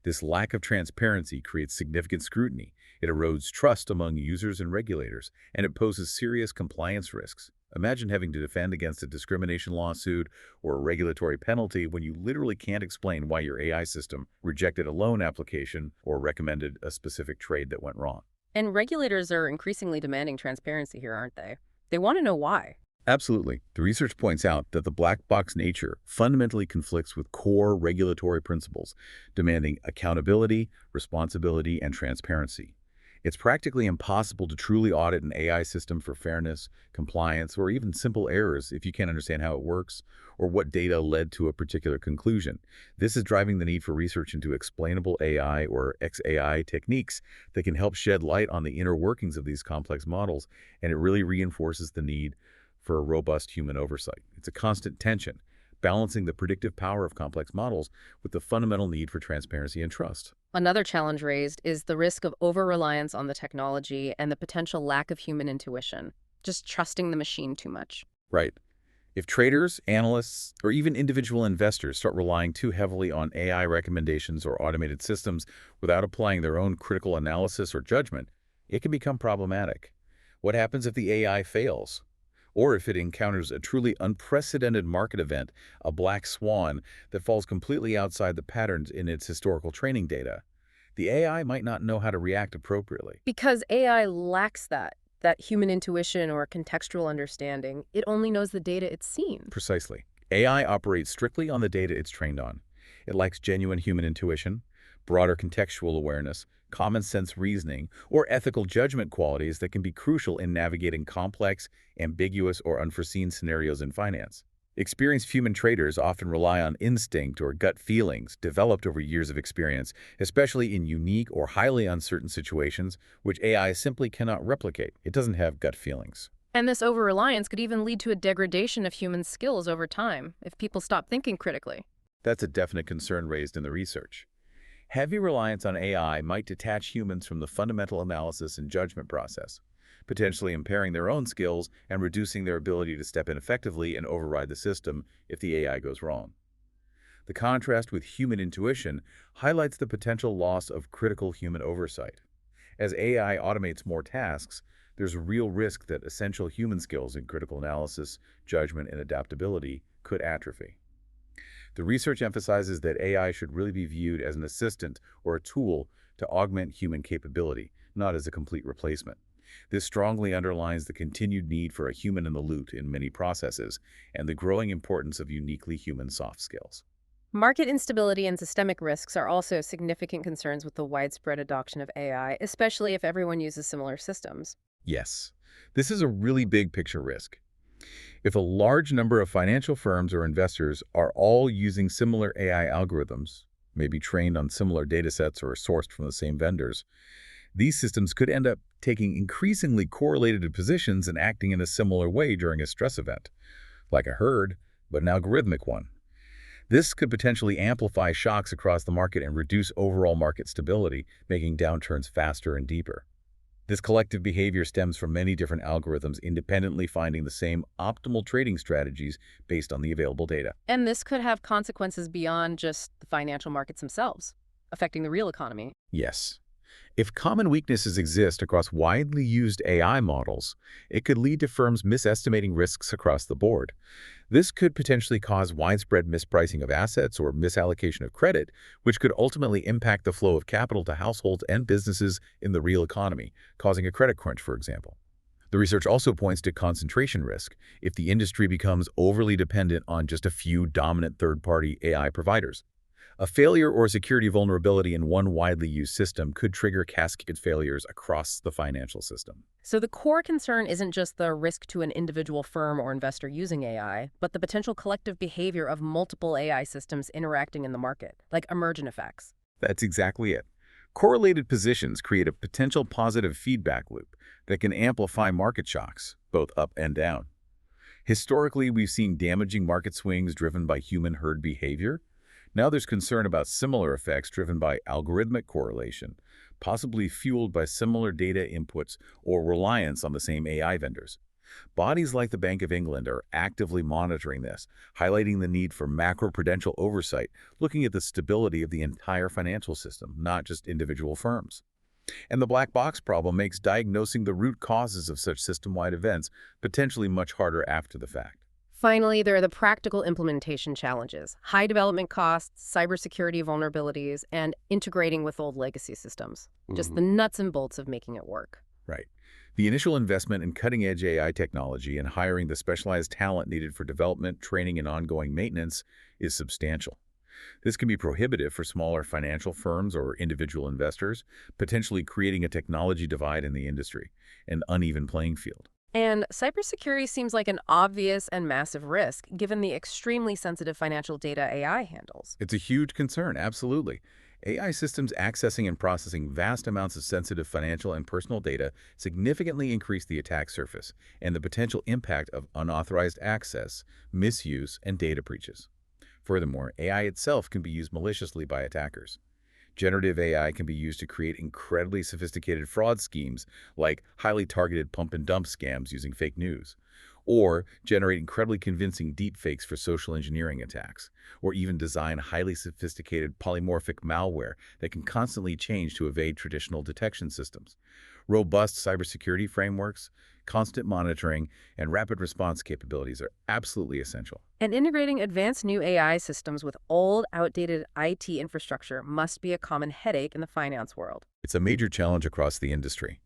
This lack of transparency creates significant scrutiny. It erodes trust among users and regulators, and it poses serious compliance risks. Imagine having to defend against a discrimination lawsuit or a regulatory penalty when you literally can't explain why your AI system rejected a loan application or recommended a specific trade that went wrong. And regulators are increasingly demanding transparency here, aren't they? They want to know why. Absolutely. The research points out that the black box nature fundamentally conflicts with core regulatory principles, demanding accountability, responsibility, and transparency. It's practically impossible to truly audit an AI system for fairness, compliance, or even simple errors if you can't understand how it works or what data led to a particular conclusion. This is driving the need for research into explainable AI or XAI techniques that can help shed light on the inner workings of these complex models, and it really reinforces the need for a robust human oversight. It's a constant tension, balancing the predictive power of complex models with the fundamental need for transparency and trust. Another challenge raised is the risk of over-reliance on the technology and the potential lack of human intuition, just trusting the machine too much. Right. If traders, analysts, or even individual investors start relying too heavily on AI recommendations or automated systems without applying their own critical analysis or judgment, it can become problematic. What happens if the AI fails? Or if it encounters a truly unprecedented market event, a black swan that falls completely outside the patterns in its historical training data? The AI might not know how to react appropriately. Because AI lacks that human intuition or contextual understanding. It only knows the data it's seen. Precisely. AI operates strictly on the data it's trained on. It lacks genuine human intuition, broader contextual awareness, common sense reasoning, or ethical judgment qualities that can be crucial in navigating complex, ambiguous, or unforeseen scenarios in finance. Experienced human traders often rely on instinct or gut feelings developed over years of experience, especially in unique or highly uncertain situations, which AI simply cannot replicate. It doesn't have gut feelings. And this over-reliance could even lead to a degradation of human skills over time if people stop thinking critically. That's a definite concern raised in the research. Heavy reliance on AI might detach humans from the fundamental analysis and judgment process, potentially impairing their own skills and reducing their ability to step in effectively and override the system if the AI goes wrong. The contrast with human intuition highlights the potential loss of critical human oversight. As AI automates more tasks, there's a real risk that essential human skills in critical analysis, judgment, and adaptability could atrophy. The research emphasizes that AI should really be viewed as an assistant or a tool to augment human capability, not as a complete replacement. This strongly underlines the continued need for a human in the loop in many processes and the growing importance of uniquely human soft skills. Market instability and systemic risks are also significant concerns with the widespread adoption of AI, especially if everyone uses similar systems. Yes, this is a really big picture risk. If a large number of financial firms or investors are all using similar AI algorithms, maybe trained on similar datasets or sourced from the same vendors, these systems could end up taking increasingly correlated positions and acting in a similar way during a stress event, like a herd, but an algorithmic one. This could potentially amplify shocks across the market and reduce overall market stability, making downturns faster and deeper. This collective behavior stems from many different algorithms independently finding the same optimal trading strategies based on the available data. And this could have consequences beyond just the financial markets themselves, affecting the real economy. Yes. If common weaknesses exist across widely used AI models, it could lead to firms misestimating risks across the board. This could potentially cause widespread mispricing of assets or misallocation of credit, which could ultimately impact the flow of capital to households and businesses in the real economy, causing a credit crunch, for example. The research also points to concentration risk if the industry becomes overly dependent on just a few dominant third-party AI providers. A failure or security vulnerability in one widely used system could trigger cascade failures across the financial system. So the core concern isn't just the risk to an individual firm or investor using AI, but the potential collective behavior of multiple AI systems interacting in the market, like emergent effects. That's exactly it. Correlated positions create a potential positive feedback loop that can amplify market shocks, both up and down. Historically, we've seen damaging market swings driven by human herd behavior. Now there's concern about similar effects driven by algorithmic correlation, possibly fueled by similar data inputs or reliance on the same AI vendors. Bodies like the Bank of England are actively monitoring this, highlighting the need for macroprudential oversight, looking at the stability of the entire financial system, not just individual firms. And the black box problem makes diagnosing the root causes of such system-wide events potentially much harder after the fact. Finally, there are the practical implementation challenges, high development costs, cybersecurity vulnerabilities, and integrating with old legacy systems. Just the nuts and bolts of making it work. Right. The initial investment in cutting-edge AI technology and hiring the specialized talent needed for development, training, and ongoing maintenance is substantial. This can be prohibitive for smaller financial firms or individual investors, potentially creating a technology divide in the industry, an uneven playing field. And cybersecurity seems like an obvious and massive risk, given the extremely sensitive financial data AI handles. It's a huge concern, absolutely. AI systems accessing and processing vast amounts of sensitive financial and personal data significantly increase the attack surface and the potential impact of unauthorized access, misuse, and data breaches. Furthermore, AI itself can be used maliciously by attackers. Generative AI can be used to create incredibly sophisticated fraud schemes like highly targeted pump and dump scams using fake news, or generate incredibly convincing deepfakes for social engineering attacks, or even design highly sophisticated polymorphic malware that can constantly change to evade traditional detection systems. Robust cybersecurity frameworks, constant monitoring, and rapid response capabilities are absolutely essential. And integrating advanced new AI systems with old, outdated IT infrastructure must be a common headache in the finance world. It's a major challenge across the industry.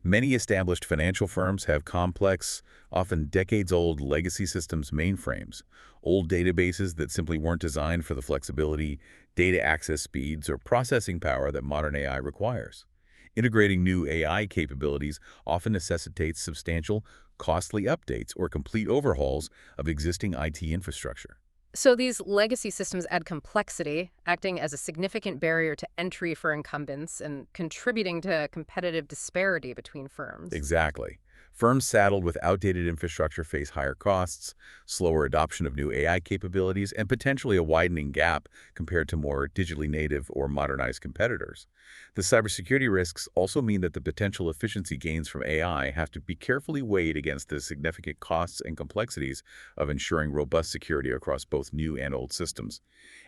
Many established financial firms have complex, often decades-old legacy systems mainframes, old databases that simply weren't designed for the flexibility, data access speeds, or processing power that modern AI requires. Integrating new AI capabilities often necessitates substantial, costly updates or complete overhauls of existing IT infrastructure. So these legacy systems add complexity, acting as a significant barrier to entry for incumbents and contributing to competitive disparity between firms. Exactly. Firms saddled with outdated infrastructure face higher costs, slower adoption of new AI capabilities, and potentially a widening gap compared to more digitally native or modernized competitors. The cybersecurity risks also mean that the potential efficiency gains from AI have to be carefully weighed against the significant costs and complexities of ensuring robust security across both new and old systems.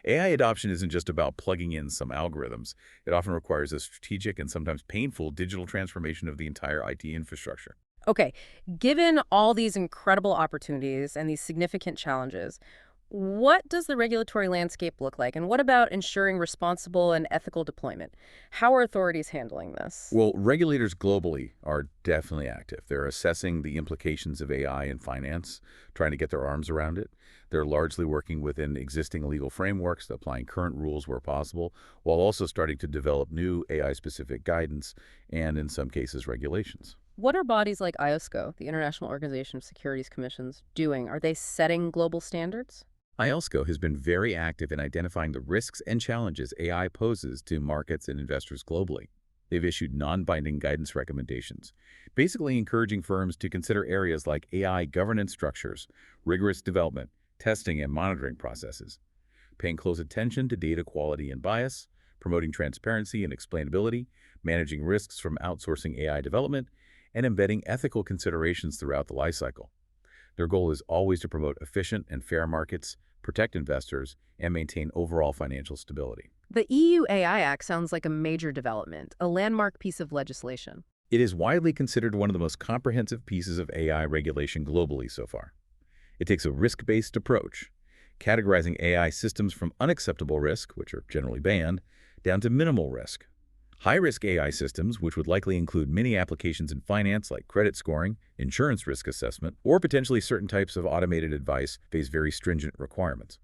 AI adoption isn't just about plugging in some algorithms. It often requires a strategic and sometimes painful digital transformation of the entire IT infrastructure. Okay, given all these incredible opportunities and these significant challenges, what does the regulatory landscape look like? And what about ensuring responsible and ethical deployment? How are authorities handling this? Well, regulators globally are definitely active. They're assessing the implications of AI in finance, trying to get their arms around it. They're largely working within existing legal frameworks, applying current rules where possible, while also starting to develop new AI-specific guidance and, in some cases, regulations. What are bodies like IOSCO, the International Organization of Securities Commissions, doing? Are they setting global standards? IOSCO has been very active in identifying the risks and challenges AI poses to markets and investors globally. They've issued non-binding guidance recommendations, basically encouraging firms to consider areas like AI governance structures, rigorous development, testing, and monitoring processes, paying close attention to data quality and bias, promoting transparency and explainability, managing risks from outsourcing AI development, and embedding ethical considerations throughout the lifecycle. Their goal is always to promote efficient and fair markets, protect investors, and maintain overall financial stability. The EU AI Act sounds like a major development, a landmark piece of legislation. It is widely considered one of the most comprehensive pieces of AI regulation globally so far. It takes a risk-based approach, categorizing AI systems from unacceptable risk, which are generally banned, down to minimal risk. High-risk AI systems, which would likely include many applications in finance like credit scoring, insurance risk assessment, or potentially certain types of automated advice, face very stringent requirements.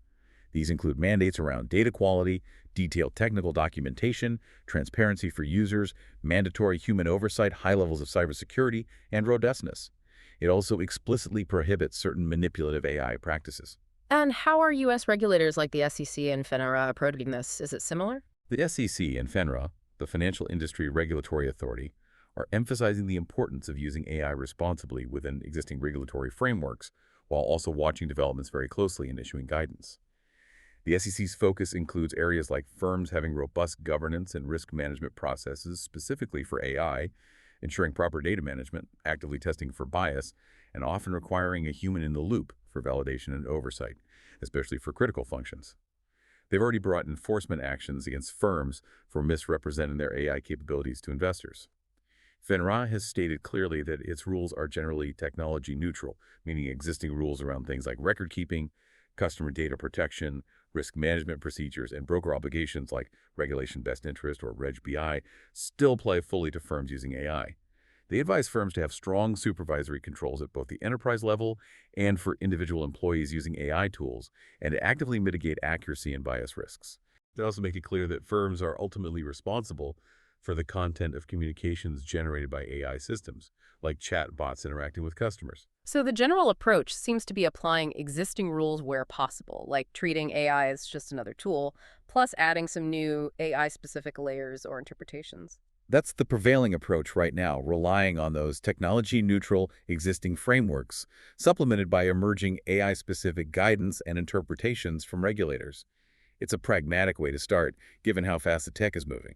These include mandates around data quality, detailed technical documentation, transparency for users, mandatory human oversight, high levels of cybersecurity, and robustness. It also explicitly prohibits certain manipulative AI practices. And how are U.S. regulators like the SEC and FINRA approaching this? Is it similar? The SEC and FINRA, the Financial Industry Regulatory Authority, are emphasizing the importance of using AI responsibly within existing regulatory frameworks, while also watching developments very closely and issuing guidance. The SEC's focus includes areas like firms having robust governance and risk management processes specifically for AI, ensuring proper data management, actively testing for bias, and often requiring a human in the loop for validation and oversight, especially for critical functions. They've already brought enforcement actions against firms for misrepresenting their AI capabilities to investors. FINRA has stated clearly that its rules are generally technology neutral, meaning existing rules around things like record keeping, customer data protection, risk management procedures, and broker obligations like Regulation Best Interest or Reg BI still apply fully to firms using AI. They advise firms to have strong supervisory controls at both the enterprise level and for individual employees using AI tools, and to actively mitigate accuracy and bias risks. They also make it clear that firms are ultimately responsible for the content of communications generated by AI systems, like chat bots interacting with customers. So the general approach seems to be applying existing rules where possible, like treating AI as just another tool, plus adding some new AI-specific layers or interpretations. That's the prevailing approach right now, relying on those technology-neutral existing frameworks, supplemented by emerging AI-specific guidance and interpretations from regulators. It's a pragmatic way to start, given how fast the tech is moving.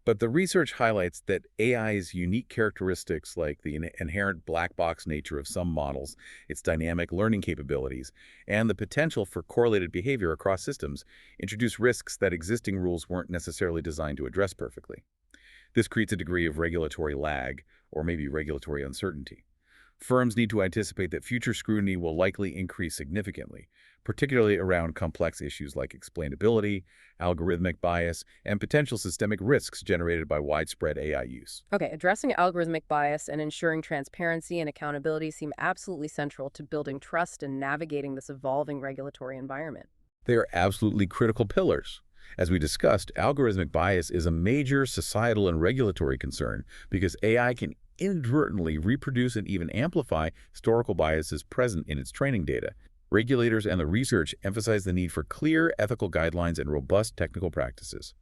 But the research highlights that AI's unique characteristics, like the inherent black box nature of some models, its dynamic learning capabilities, and the potential for correlated behavior across systems, introduce risks that existing rules weren't necessarily designed to address perfectly. This creates a degree of regulatory lag, or maybe regulatory uncertainty. Firms need to anticipate that future scrutiny will likely increase significantly, particularly around complex issues like explainability, algorithmic bias, and potential systemic risks generated by widespread AI use. Okay, addressing algorithmic bias and ensuring transparency and accountability seem absolutely central to building trust and navigating this evolving regulatory environment. They are absolutely critical pillars. As we discussed, algorithmic bias is a major societal and regulatory concern because AI can inadvertently reproduce and even amplify historical biases present in its training data. Regulators and the research emphasize the need for clear ethical guidelines and robust technical practices,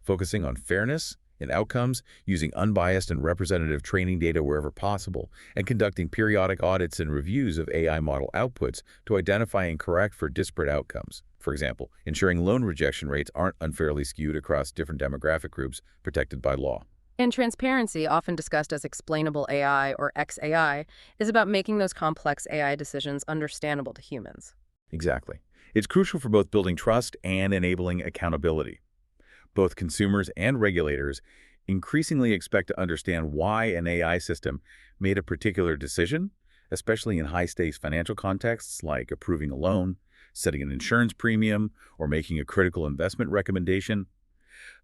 focusing on fairness, In outcomes, using unbiased and representative training data wherever possible, and conducting periodic audits and reviews of AI model outputs to identify and correct for disparate outcomes. For example, ensuring loan rejection rates aren't unfairly skewed across different demographic groups protected by law. And transparency, often discussed as explainable AI or XAI, is about making those complex AI decisions understandable to humans. Exactly. It's crucial for both building trust and enabling accountability. Both consumers and regulators increasingly expect to understand why an AI system made a particular decision, especially in high-stakes financial contexts like approving a loan, setting an insurance premium, or making a critical investment recommendation.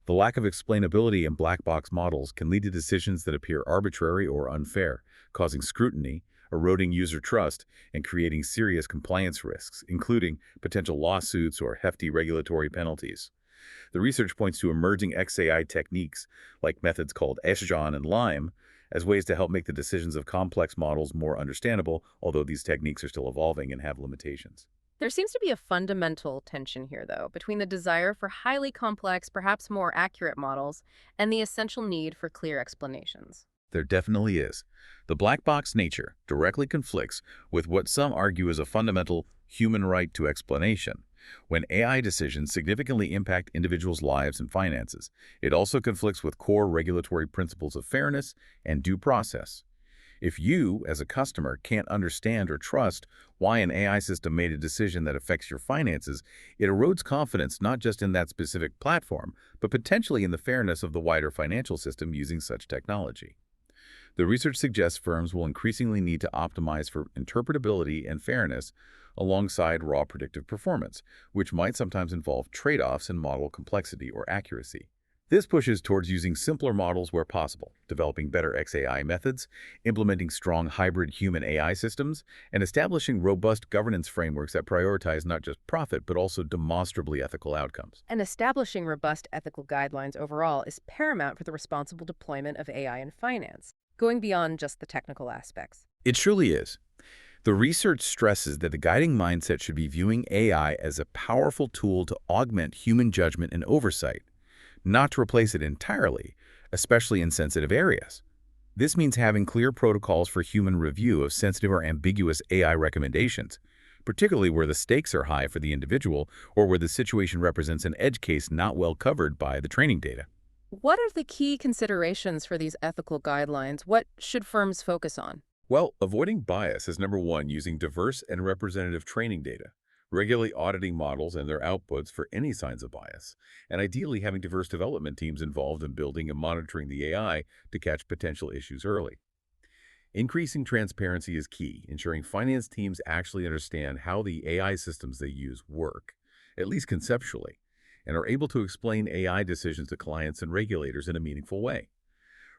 The lack of explainability in black box models can lead to decisions that appear arbitrary or unfair, causing scrutiny, eroding user trust, and creating serious compliance risks, including potential lawsuits or hefty regulatory penalties. The research points to emerging XAI techniques, like methods called SJON and LIME, as ways to help make the decisions of complex models more understandable, although these techniques are still evolving and have limitations. There seems to be a fundamental tension here, though, between the desire for highly complex, perhaps more accurate models, and the essential need for clear explanations. There definitely is. The black box nature directly conflicts with what some argue is a fundamental human right to explanation. When AI decisions significantly impact individuals' lives and finances, it also conflicts with core regulatory principles of fairness and due process. If you, as a customer, can't understand or trust why an AI system made a decision that affects your finances, it erodes confidence not just in that specific platform, but potentially in the fairness of the wider financial system using such technology. The research suggests firms will increasingly need to optimize for interpretability and fairness alongside raw predictive performance, which might sometimes involve trade-offs in model complexity or accuracy. This pushes towards using simpler models where possible, developing better XAI methods, implementing strong hybrid human-AI systems, and establishing robust governance frameworks that prioritize not just profit but also demonstrably ethical outcomes. And establishing robust ethical guidelines overall is paramount for the responsible deployment of AI in finance, going beyond just the technical aspects. It truly is. The research stresses that the guiding mindset should be viewing AI as a powerful tool to augment human judgment and oversight, not to replace it entirely, especially in sensitive areas. This means having clear protocols for human review of sensitive or ambiguous AI recommendations, particularly where the stakes are high for the individual or where the situation represents an edge case not well covered by the training data. What are the key considerations for these ethical guidelines? What should firms focus on? Well, avoiding bias is number one, using diverse and representative training data, regularly auditing models and their outputs for any signs of bias, and ideally having diverse development teams involved in building and monitoring the AI to catch potential issues early. Increasing transparency is key, ensuring finance teams actually understand how the AI systems they use work, at least conceptually, and are able to explain AI decisions to clients and regulators in a meaningful way.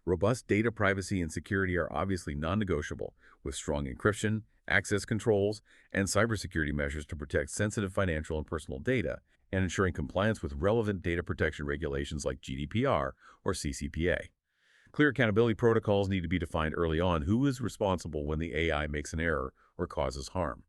Robust data privacy and security are obviously non-negotiable, with strong encryption, access controls, and cybersecurity measures to protect sensitive financial and personal data, and ensuring compliance with relevant data protection regulations like GDPR or CCPA. Clear accountability protocols need to be defined early on. Who is responsible when the AI makes an error or causes harm?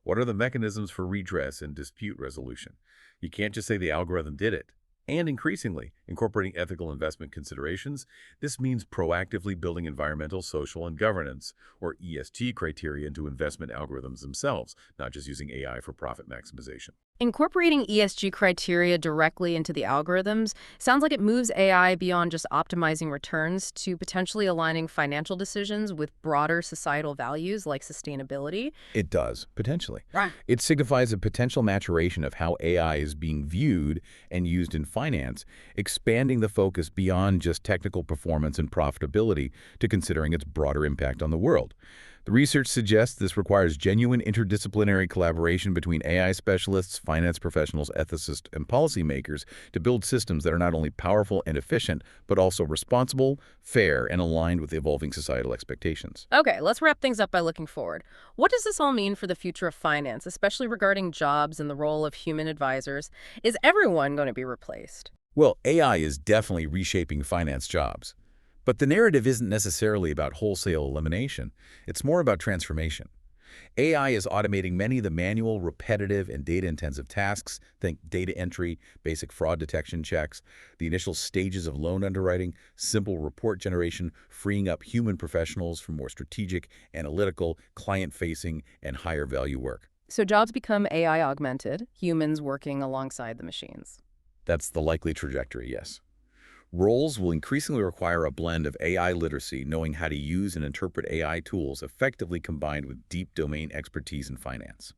What are the mechanisms for redress and dispute resolution? You can't just say the algorithm did it. And increasingly, incorporating ethical investment considerations, this means proactively building environmental, social, and governance, or ESG criteria into investment algorithms themselves, not just using AI for profit maximization. Incorporating ESG criteria directly into the algorithms sounds like it moves AI beyond just optimizing returns to potentially aligning financial decisions with broader societal values like sustainability. It does, potentially. Right. It signifies a potential maturation of how AI is being viewed and used in finance, expanding the focus beyond just technical performance and profitability to considering its broader impact on the world. The research suggests this requires genuine interdisciplinary collaboration between AI specialists, finance professionals, ethicists, and policymakers to build systems that are not only powerful and efficient, but also responsible, fair, and aligned with evolving societal expectations. Okay, let's wrap things up by looking forward. What does this all mean for the future of finance, especially regarding jobs and the role of human advisors? Is everyone going to be replaced? Well, AI is definitely reshaping finance jobs. But the narrative isn't necessarily about wholesale elimination. It's more about transformation. AI is automating many of the manual, repetitive, and data-intensive tasks. Think data entry, basic fraud detection checks, the initial stages of loan underwriting, simple report generation, freeing up human professionals for more strategic, analytical, client-facing, and higher-value work. So jobs become AI augmented, humans working alongside the machines. That's the likely trajectory, yes. Roles will increasingly require a blend of AI literacy, knowing how to use and interpret AI tools effectively combined with deep domain expertise in finance.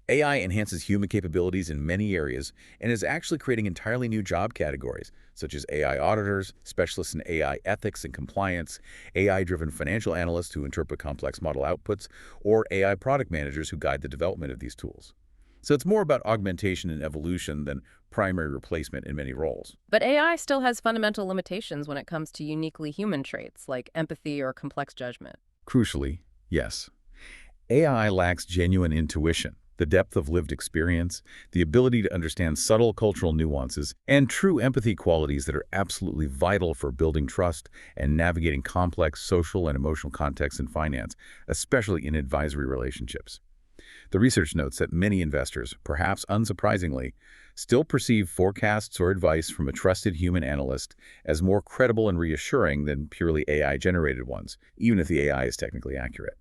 AI enhances human capabilities in many areas and is actually creating entirely new job categories, such as AI auditors, specialists in AI ethics and compliance, AI-driven financial analysts who interpret complex model outputs, or AI product managers who guide the development of these tools. So it's more about augmentation and evolution than primary replacement in many roles. But AI still has fundamental limitations when it comes to uniquely human traits like empathy or complex judgment. Crucially, yes, AI lacks genuine intuition, the depth of lived experience, the ability to understand subtle cultural nuances, and true empathy qualities that are absolutely vital for building trust and navigating complex social and emotional contexts in finance, especially in advisory relationships. The research notes that many investors, perhaps unsurprisingly, still perceive forecasts or advice from a trusted human analyst as more credible and reassuring than purely AI-generated ones, even if the AI is technically accurate.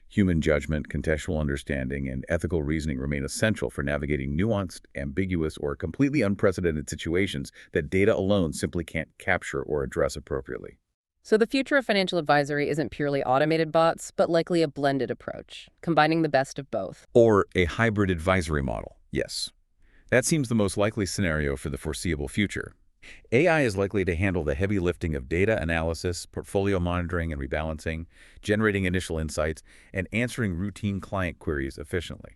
Human judgment, contextual understanding, and ethical reasoning remain essential for navigating nuanced, ambiguous, or completely unprecedented situations that data alone simply can't capture or address appropriately. So the future of financial advisory isn't purely automated bots, but likely a blended approach, combining the best of both. Or a hybrid advisory model. Yes, that seems the most likely scenario for the foreseeable future. AI is likely to handle the heavy lifting of data analysis, portfolio monitoring and rebalancing, generating initial insights, and answering routine client queries efficiently.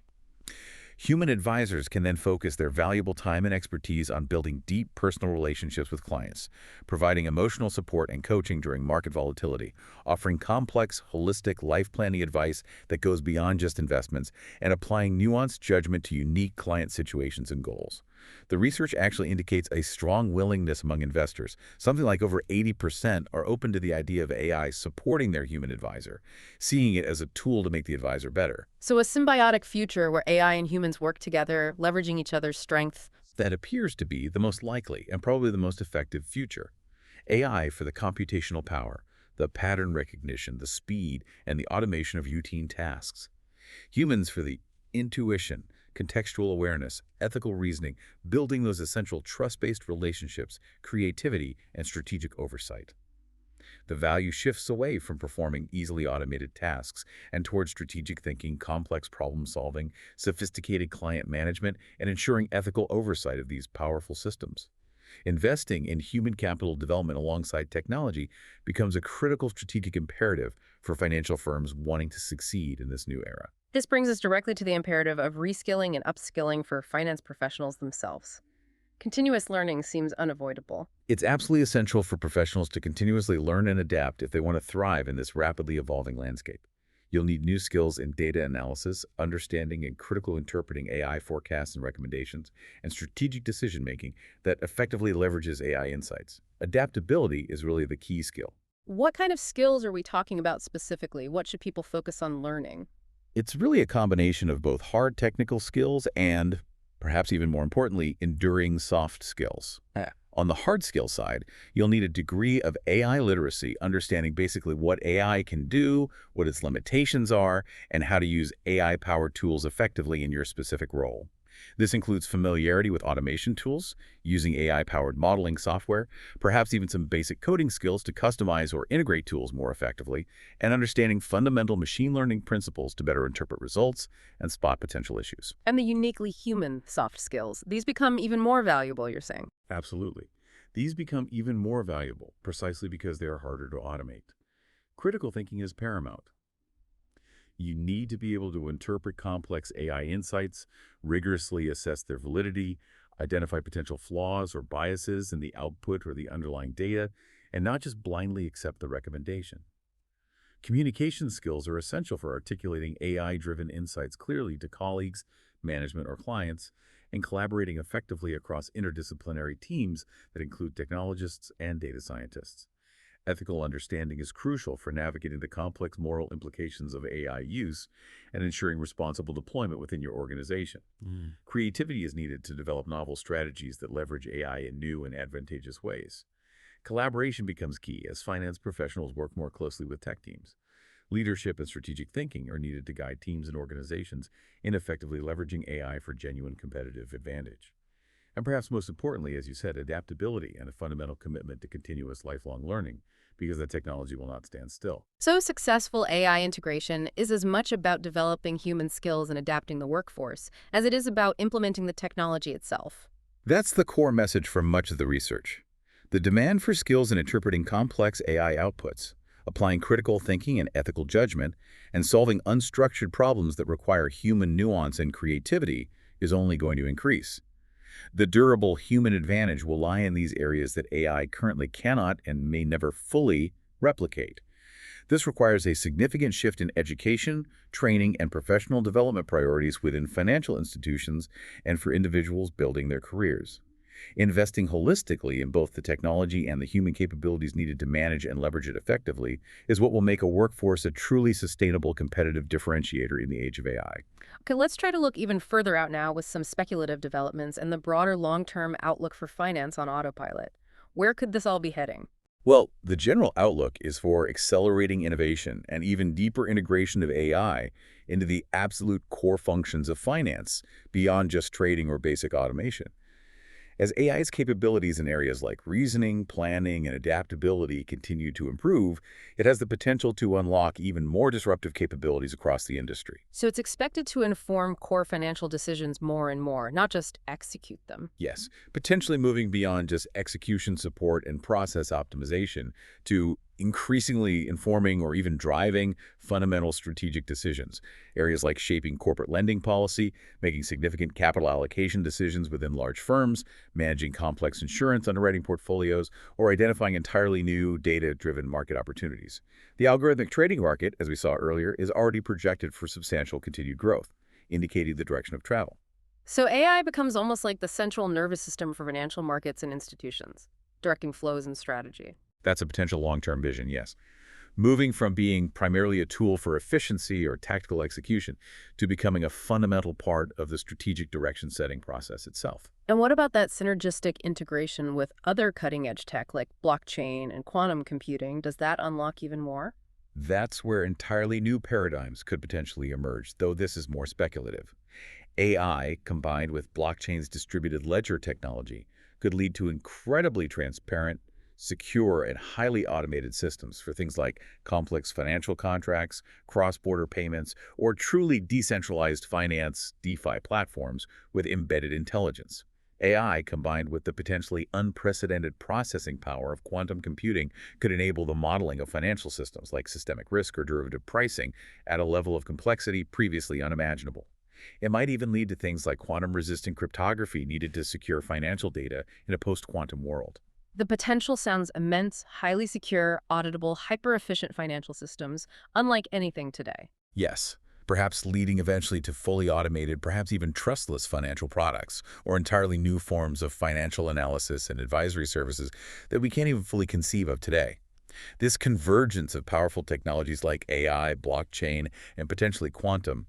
Human advisors can then focus their valuable time and expertise on building deep personal relationships with clients, providing emotional support and coaching during market volatility, offering complex, holistic life planning advice that goes beyond just investments, and applying nuanced judgment to unique client situations and goals. The research actually indicates a strong willingness among investors. Something like over 80% are open to the idea of AI supporting their human advisor, seeing it as a tool to make the advisor better. So a symbiotic future where AI and humans work together, leveraging each other's strengths. That appears to be the most likely and probably the most effective future. AI for the computational power, the pattern recognition, the speed, and the automation of routine tasks. Humans for the intuition, contextual awareness, ethical reasoning, building those essential trust-based relationships, creativity, and strategic oversight. The value shifts away from performing easily automated tasks and towards strategic thinking, complex problem solving, sophisticated client management, and ensuring ethical oversight of these powerful systems. Investing in human capital development alongside technology becomes a critical strategic imperative for financial firms wanting to succeed in this new era. This brings us directly to the imperative of reskilling and upskilling for finance professionals themselves. Continuous learning seems unavoidable. It's absolutely essential for professionals to continuously learn and adapt if they want to thrive in this rapidly evolving landscape. You'll need new skills in data analysis, understanding and critical interpreting AI forecasts and recommendations, and strategic decision-making that effectively leverages AI insights. Adaptability is really the key skill. What kind of skills are we talking about specifically? What should people focus on learning? It's really a combination of both hard technical skills and, perhaps even more importantly, enduring soft skills. On the hard skill side, you'll need a degree of AI literacy, understanding basically what AI can do, what its limitations are, and how to use AI-powered tools effectively in your specific role. This includes familiarity with automation tools, using AI-powered modeling software, perhaps even some basic coding skills to customize or integrate tools more effectively, and understanding fundamental machine learning principles to better interpret results and spot potential issues. And the uniquely human soft skills. These become even more valuable, you're saying. Absolutely. These become even more valuable precisely because they are harder to automate. Critical thinking is paramount. You need to be able to interpret complex AI insights, rigorously assess their validity, identify potential flaws or biases in the output or the underlying data, and not just blindly accept the recommendation. Communication skills are essential for articulating AI-driven insights clearly to colleagues, management, or clients, and collaborating effectively across interdisciplinary teams that include technologists and data scientists. Ethical understanding is crucial for navigating the complex moral implications of AI use and ensuring responsible deployment within your organization. Mm. Creativity is needed to develop novel strategies that leverage AI in new and advantageous ways. Collaboration becomes key as finance professionals work more closely with tech teams. Leadership and strategic thinking are needed to guide teams and organizations in effectively leveraging AI for genuine competitive advantage. And perhaps most importantly, as you said, adaptability and a fundamental commitment to continuous lifelong learning, because the technology will not stand still. So successful AI integration is as much about developing human skills and adapting the workforce as it is about implementing the technology itself. That's the core message from much of the research. The demand for skills in interpreting complex AI outputs, applying critical thinking and ethical judgment, and solving unstructured problems that require human nuance and creativity is only going to increase. The durable human advantage will lie in these areas that AI currently cannot and may never fully replicate. This requires a significant shift in education, training, and professional development priorities within financial institutions and for individuals building their careers. Investing holistically in both the technology and the human capabilities needed to manage and leverage it effectively is what will make a workforce a truly sustainable competitive differentiator in the age of AI. Okay, let's try to look even further out now with some speculative developments and the broader long-term outlook for finance on autopilot. Where could this all be heading? Well, the general outlook is for accelerating innovation and even deeper integration of AI into the absolute core functions of finance, beyond just trading or basic automation. As AI's capabilities in areas like reasoning, planning, and adaptability continue to improve, it has the potential to unlock even more disruptive capabilities across the industry. So it's expected to inform core financial decisions more and more, not just execute them. Yes, potentially moving beyond just execution support and process optimization to increasingly informing or even driving fundamental strategic decisions. Areas like shaping corporate lending policy, making significant capital allocation decisions within large firms, managing complex insurance underwriting portfolios, or identifying entirely new data-driven market opportunities. The algorithmic trading market, as we saw earlier, is already projected for substantial continued growth, indicating the direction of travel. So AI becomes almost like the central nervous system for financial markets and institutions, directing flows and strategy. That's a potential long-term vision, yes. Moving from being primarily a tool for efficiency or tactical execution to becoming a fundamental part of the strategic direction-setting process itself. And what about that synergistic integration with other cutting-edge tech like blockchain and quantum computing? Does that unlock even more? That's where entirely new paradigms could potentially emerge, though this is more speculative. AI, combined with blockchain's distributed ledger technology, could lead to incredibly transparent, secure, and highly automated systems for things like complex financial contracts, cross-border payments, or truly decentralized finance DeFi platforms with embedded intelligence. AI, combined with the potentially unprecedented processing power of quantum computing, could enable the modeling of financial systems like systemic risk or derivative pricing at a level of complexity previously unimaginable. It might even lead to things like quantum-resistant cryptography needed to secure financial data in a post-quantum world. The potential sounds immense, highly secure, auditable, hyper-efficient financial systems, unlike anything today. Yes, perhaps leading eventually to fully automated, perhaps even trustless financial products, or entirely new forms of financial analysis and advisory services that we can't even fully conceive of today. This convergence of powerful technologies like AI, blockchain, and potentially quantum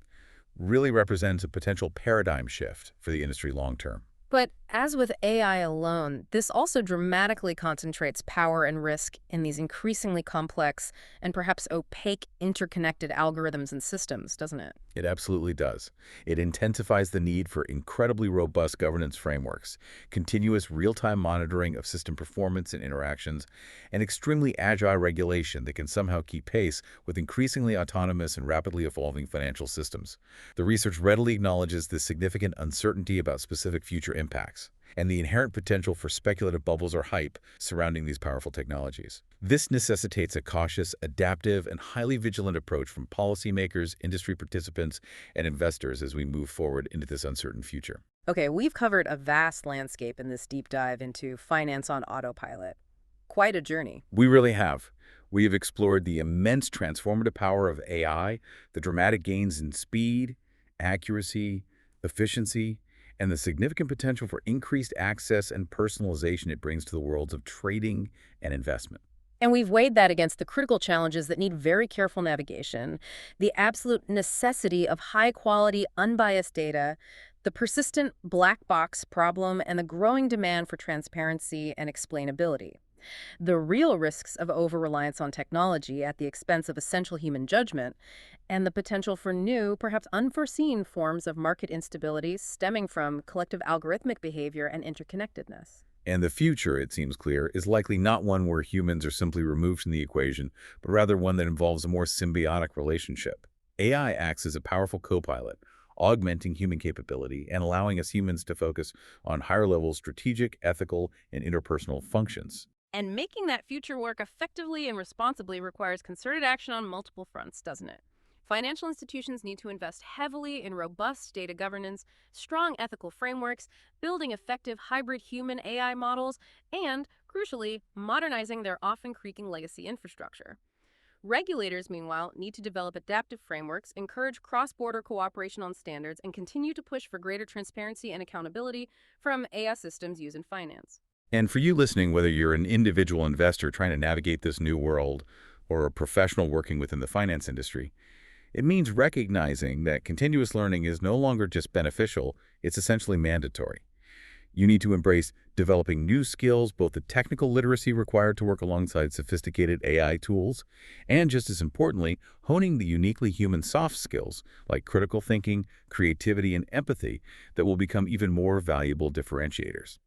really represents a potential paradigm shift for the industry long term. But as with AI alone, this also dramatically concentrates power and risk in these increasingly complex and perhaps opaque interconnected algorithms and systems, doesn't it? It absolutely does. It intensifies the need for incredibly robust governance frameworks, continuous real-time monitoring of system performance and interactions, and extremely agile regulation that can somehow keep pace with increasingly autonomous and rapidly evolving financial systems. The research readily acknowledges the significant uncertainty about specific future impacts and the inherent potential for speculative bubbles or hype surrounding these powerful technologies. This necessitates a cautious, adaptive, and highly vigilant approach from policymakers, industry participants, and investors as we move forward into this uncertain future. Okay, we've covered a vast landscape in this deep dive into finance on autopilot. Quite a journey. We really have. We have explored the immense transformative power of AI, the dramatic gains in speed, accuracy, efficiency, and the significant potential for increased access and personalization it brings to the worlds of trading and investment. And we've weighed that against the critical challenges that need very careful navigation, the absolute necessity of high-quality, unbiased data, the persistent black box problem, and the growing demand for transparency and explainability. The real risks of over-reliance on technology at the expense of essential human judgment, and the potential for new, perhaps unforeseen forms of market instability stemming from collective algorithmic behavior and interconnectedness. And the future, it seems clear, is likely not one where humans are simply removed from the equation, but rather one that involves a more symbiotic relationship. AI acts as a powerful co-pilot, augmenting human capability and allowing us humans to focus on higher-level strategic, ethical, and interpersonal functions. And making that future work effectively and responsibly requires concerted action on multiple fronts, doesn't it? Financial institutions need to invest heavily in robust data governance, strong ethical frameworks, building effective hybrid human AI models, and, crucially, modernizing their often creaking legacy infrastructure. Regulators, meanwhile, need to develop adaptive frameworks, encourage cross-border cooperation on standards, and continue to push for greater transparency and accountability from AI systems used in finance. And for you listening, whether you're an individual investor trying to navigate this new world or a professional working within the finance industry, it means recognizing that continuous learning is no longer just beneficial, it's essentially mandatory. You need to embrace developing new skills, both the technical literacy required to work alongside sophisticated AI tools, and just as importantly, honing the uniquely human soft skills like critical thinking, creativity, and empathy that will become even more valuable differentiators.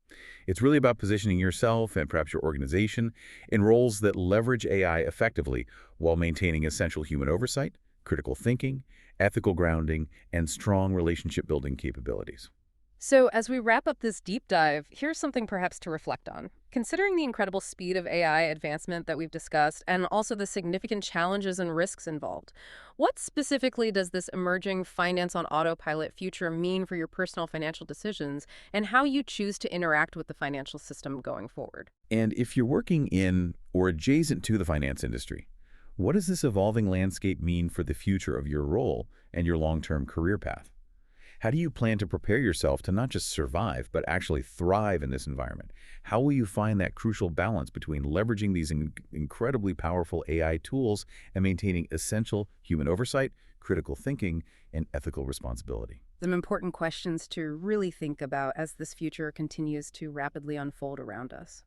It's really about positioning yourself and perhaps your organization in roles that leverage AI effectively while maintaining essential human oversight, critical thinking, ethical grounding, and strong relationship-building capabilities. So, as we wrap up this deep dive, here's something perhaps to reflect on. Considering the incredible speed of AI advancement that we've discussed, and also the significant challenges and risks involved, what specifically does this emerging finance on autopilot future mean for your personal financial decisions and how you choose to interact with the financial system going forward? And if you're working in or adjacent to the finance industry, what does this evolving landscape mean for the future of your role and your long-term career path? How do you plan to prepare yourself to not just survive, but actually thrive in this environment? How will you find that crucial balance between leveraging these incredibly powerful AI tools and maintaining essential human oversight, critical thinking, and ethical responsibility? Some important questions to really think about as this future continues to rapidly unfold around us.